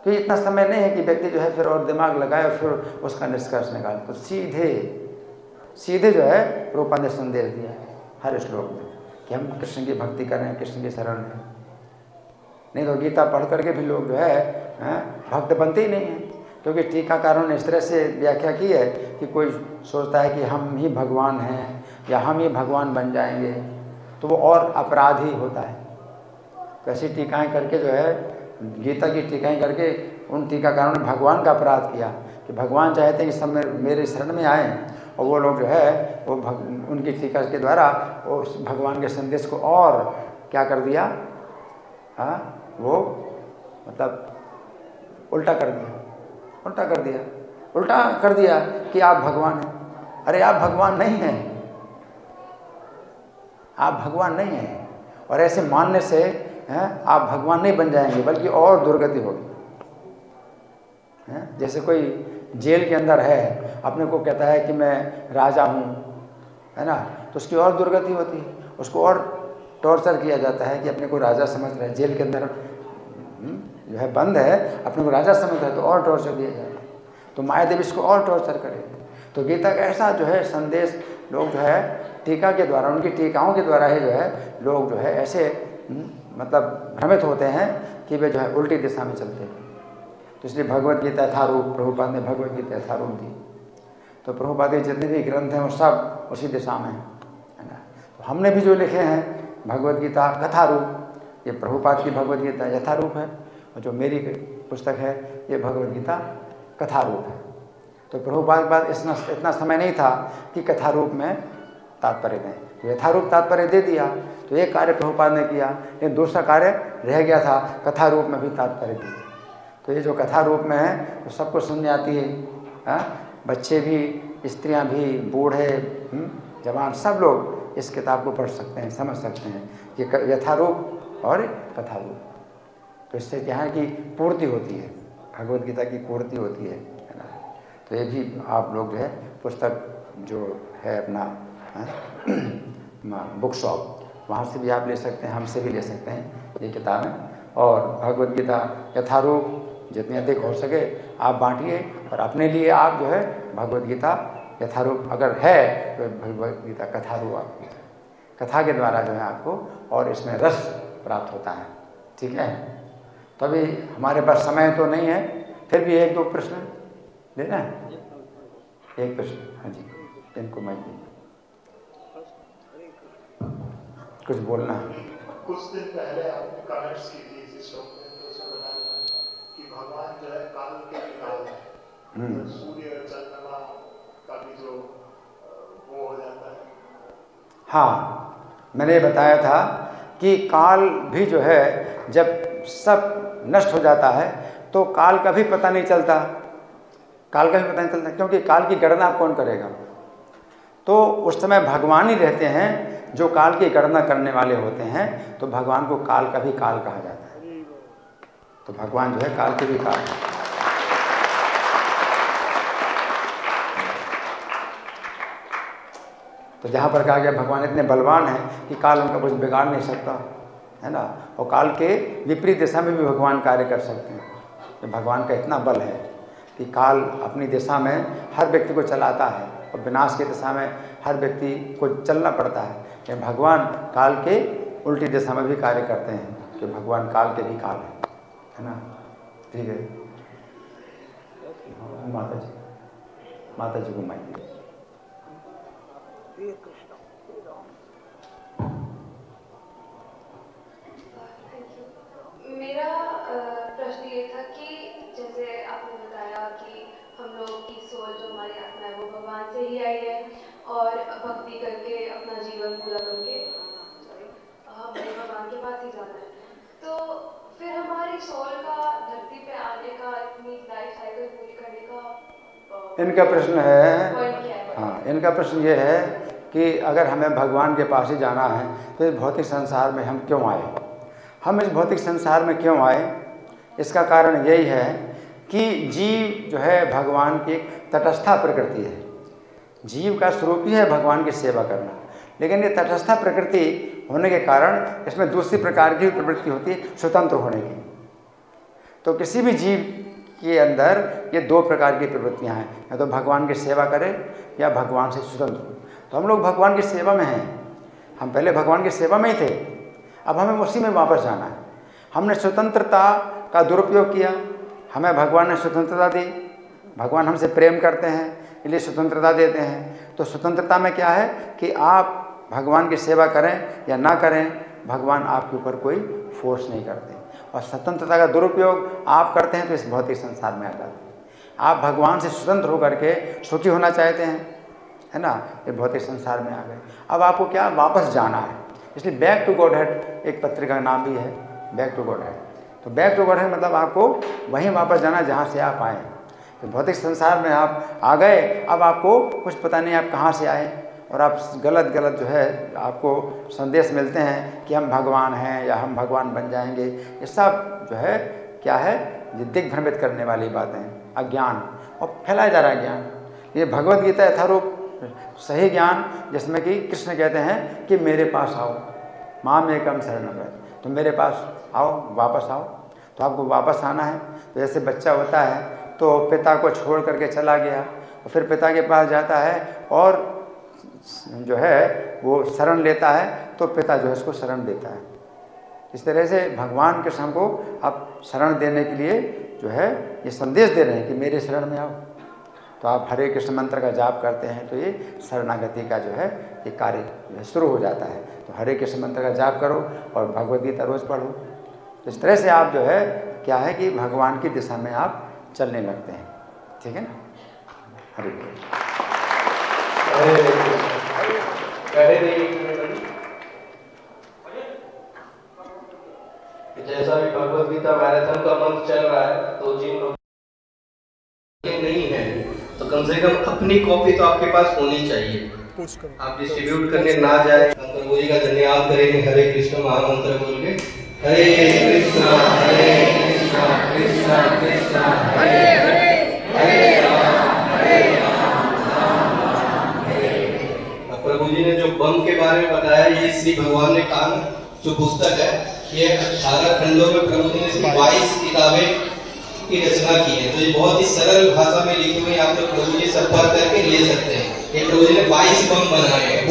तो इतना समय नहीं है कि व्यक्ति जो है फिर और दिमाग लगाए और फिर उसका निष्कर्ष निकाले। तो सीधे जो है प्रभुपाद ने संदेश दिया है हर श्लोक में कि हम कृष्ण की भक्ति करें, कृष्ण की शरण में। नहीं तो गीता पढ़ करके भी लोग जो है भक्त बनते ही नहीं हैं, क्योंकि टीकाकारों ने इस तरह से व्याख्या की है कि कोई सोचता है कि हम ही भगवान हैं या हम ही भगवान बन जाएंगे, तो वो और अपराधी होता है। तो ऐसी टीकाएँ करके जो है गीता की टीकाएँ करके उन टीकाकारों ने भगवान का अपराध किया कि भगवान चाहते हैं कि सब मेरे शरण में आएँ, और वो लोग जो है वो उनकी टीका के द्वारा उस भगवान के संदेश को और क्या कर दिया, वो मतलब उल्टा कर दिया कि आप भगवान हैं। अरे आप भगवान नहीं हैं, आप भगवान नहीं हैं। और ऐसे मानने से आप भगवान नहीं बन जाएंगे, बल्कि और दुर्गति होगी। जैसे कोई जेल के अंदर है, अपने को कहता है कि मैं राजा हूँ, है ना, तो उसकी और दुर्गति होती है, उसको और टॉर्चर किया जाता है कि अपने को राजा समझ रहा है। जेल के अंदर जो है बंद है, अपने को राजा समझ रहा है, तो और टॉर्चर दिया जाता है। तो माया देवी इसको और टॉर्चर करे। तो गीता का ऐसा जो है संदेश लोग जो है टीका के द्वारा, उनकी टीकाओं के द्वारा ही जो है लोग जो है ऐसे मतलब भ्रमित होते हैं कि वे जो है उल्टी दिशा में चलते हैं। तो इसलिए भगवद गीता यथारूप, प्रभुपाद ने भगवद गीता यथारूप दी। तो प्रभुपाद के जितने भी ग्रंथ हैं वो सब उसी दिशा में है ना। तो हमने भी जो लिखे हैं भगवद गीता कथारूप, ये प्रभुपाद की भगवद गीता यथारूप है, और जो मेरी पुस्तक है ये भगवद गीता कथारूप है। तो प्रभुपाद के बाद इतना समय नहीं था कि कथारूप में तात्पर्य दें, यथारूप तात्पर्य दे दिया। तो एक कार्य प्रभुपाद ने किया, लेकिन दूसरा कार्य रह गया था, कथारूप में भी तात्पर्य दिया। तो ये जो कथा रूप में है वो तो सबको समझ आती है, बच्चे भी, स्त्रियां भी, बूढ़े, जवान, सब लोग इस किताब को पढ़ सकते हैं, समझ सकते हैं कि यथारूप और कथारूप। तो इससे क्या है कि पूर्ति होती है, भगवद गीता की पूर्ति होती है ना। तो ये भी आप लोग जो है पुस्तक जो है अपना बुक शॉप, वहाँ से भी आप ले सकते हैं, हमसे भी ले सकते हैं ये किताबें। और भगवद गीता यथारूप जितनी अधिक हो सके आप बांटिए, और अपने लिए आप जो है भगवद गीता यथारूप अगर है तो भगवद गीता कथारूप आपकी कथा के द्वारा जो है आपको और इसमें रस प्राप्त होता है। ठीक है, तो अभी हमारे पास समय तो नहीं है, फिर भी एक दो प्रश्न लेना है। एक प्रश्न, हाँ जी, इनको मैं कुछ बोलना है। कुछ दिन पहले आपने कमेंट्स की थी इस श्लोक में, तो उसमें बताया था कि भगवान जो है काल के काल है, तो सूर्य चंद्रमा का भी जो वो हो जाता है। हाँ, मैंने बताया था कि काल भी जो है जब सब नष्ट हो जाता है तो काल का भी पता नहीं चलता, काल का भी पता नहीं चलता, क्योंकि काल की गणना कौन करेगा? तो उस समय भगवान ही रहते हैं जो काल की गणना करने वाले होते हैं। तो भगवान को काल का भी काल कहा जाता है। तो भगवान जो है काल के भी काल है। तो जहाँ पर कहा गया भगवान इतने बलवान हैं कि काल उनका कुछ बिगाड़ नहीं सकता, है ना। और काल के विपरीत दिशा में भी भगवान कार्य कर सकते हैं। तो भगवान का इतना बल है कि काल अपनी दिशा में हर व्यक्ति को चलाता है और विनाश की दिशा में हर व्यक्ति को चलना पड़ता है। लेकिन भगवान काल के उल्टी दिशा में भी कार्य करते हैं, कि भगवान काल के भी काल है ना। ठीक है, माता जी को माइक दीजिए। मेरा प्रश्न ये था कि जैसे आपने बताया कि हम लोग की सोच जो हमारी आत्मा है वो भगवान से ही आई है, और भक्ति करके अपना जीवन पूरा करके हमें भगवान के पास ही जाना है। तो फिर हमारी सोल का धरती पे आने का, इतनी लाइफ साइकिल पूरी करने का इनका प्रश्न है। पॉइंट क्या है? हाँ, इनका प्रश्न ये है कि अगर हमें भगवान के पास ही जाना है तो इस भौतिक संसार में हम क्यों आए? हम इस भौतिक संसार में क्यों आए? इसका कारण यही है कि जीव जो है भगवान की तटस्था प्रकृति है। जीव का स्वरूप ही है भगवान की सेवा करना, लेकिन ये तटस्था प्रकृति होने के कारण इसमें दूसरी प्रकार की प्रवृत्ति होती है, स्वतंत्र होने की। तो किसी भी जीव के अंदर ये दो प्रकार की प्रवृत्तियाँ हैं, या तो भगवान की सेवा करें या भगवान से स्वतंत्र। तो हम लोग भगवान की सेवा में हैं। हम पहले भगवान की सेवा में ही थे, अब हमें उसी में वापस जाना है। हमने स्वतंत्रता का दुरुपयोग किया, हमें भगवान ने स्वतंत्रता दी। भगवान हमसे प्रेम करते हैं इसलिए स्वतंत्रता देते हैं। तो स्वतंत्रता में क्या है कि आप भगवान की सेवा करें या ना करें, भगवान आपके ऊपर कोई फोर्स नहीं करते। और स्वतंत्रता का दुरुपयोग आप करते हैं तो इस भौतिक संसार में आ जाते हैं। आप भगवान से स्वतंत्र होकर के सुखी होना चाहते हैं, है ना, ये भौतिक संसार में आ गए। अब आपको क्या वापस जाना है, इसलिए बैक टू गॉड हेड एक पत्रिका का नाम भी है, बैक टू गॉड हेड। तो बैक टू गॉड हेड मतलब आपको वहीं वापस जाना जहाँ से आप आए। तो भौतिक संसार में आप आ गए, अब आपको कुछ पता नहीं आप कहाँ से आए, और आप गलत जो है आपको संदेश मिलते हैं कि हम भगवान हैं या हम भगवान बन जाएंगे। ये सब जो है क्या है, ये दिग्भ्रमित करने वाली बातें हैं, अज्ञान, और फैलाया जा रहा है ज्ञान। ये भगवद गीता यथारूप सही ज्ञान, जिसमें कि कृष्ण कहते हैं कि मेरे पास आओ, माम एकम शरणम व्रज, तो मेरे पास आओ, वापस आओ। तो आपको वापस आना है। तो जैसे बच्चा होता है तो पिता को छोड़ करके चला गया, और फिर पिता के पास जाता है और जो है वो शरण लेता है, तो पिता जो है उसको शरण देता है। इस तरह से भगवान कृष्ण हमको आप शरण देने के लिए जो है ये संदेश दे रहे हैं कि मेरे शरण में आओ। तो आप हरे कृष्ण मंत्र का जाप करते हैं तो ये शरणागति का जो है ये कार्य शुरू हो जाता है। तो हरे कृष्ण मंत्र का जाप करो और भगवद गीता रोज़ पढ़ो। तो इस तरह से आप जो है क्या है कि भगवान की दिशा में आप चलने लगते हैं। ठीक है ना। हरे जैसा भी भगवद गीता मैराथन का मंत्र चल रहा है, तो जिन लोग नहीं है तो कम से कम अपनी कॉपी तो आपके पास होनी चाहिए। आप डिस्ट्रीब्यूट करने ना जाए। प्रभु जी का धन्यवाद करेंगे हरे कृष्ण महामंत्र बोल के, हरे कृष्णा कृष्णा कृष्णा हरे हरे, हरे राम राम हरे। प्रभु जी ने जो बम के बारे में बताया, ये श्री भगवान ने कहा जो पुस्तक है, ये 18 खंडों में प्रभु जी ने 22 किताबें की रचना की है। तो ये बहुत ही सरल भाषा में लिखी हुई, आप लोग प्रभु जी से पढ़ करके ले सकते हैं। ये प्रभु जी ने 22 बम बनाए हैं।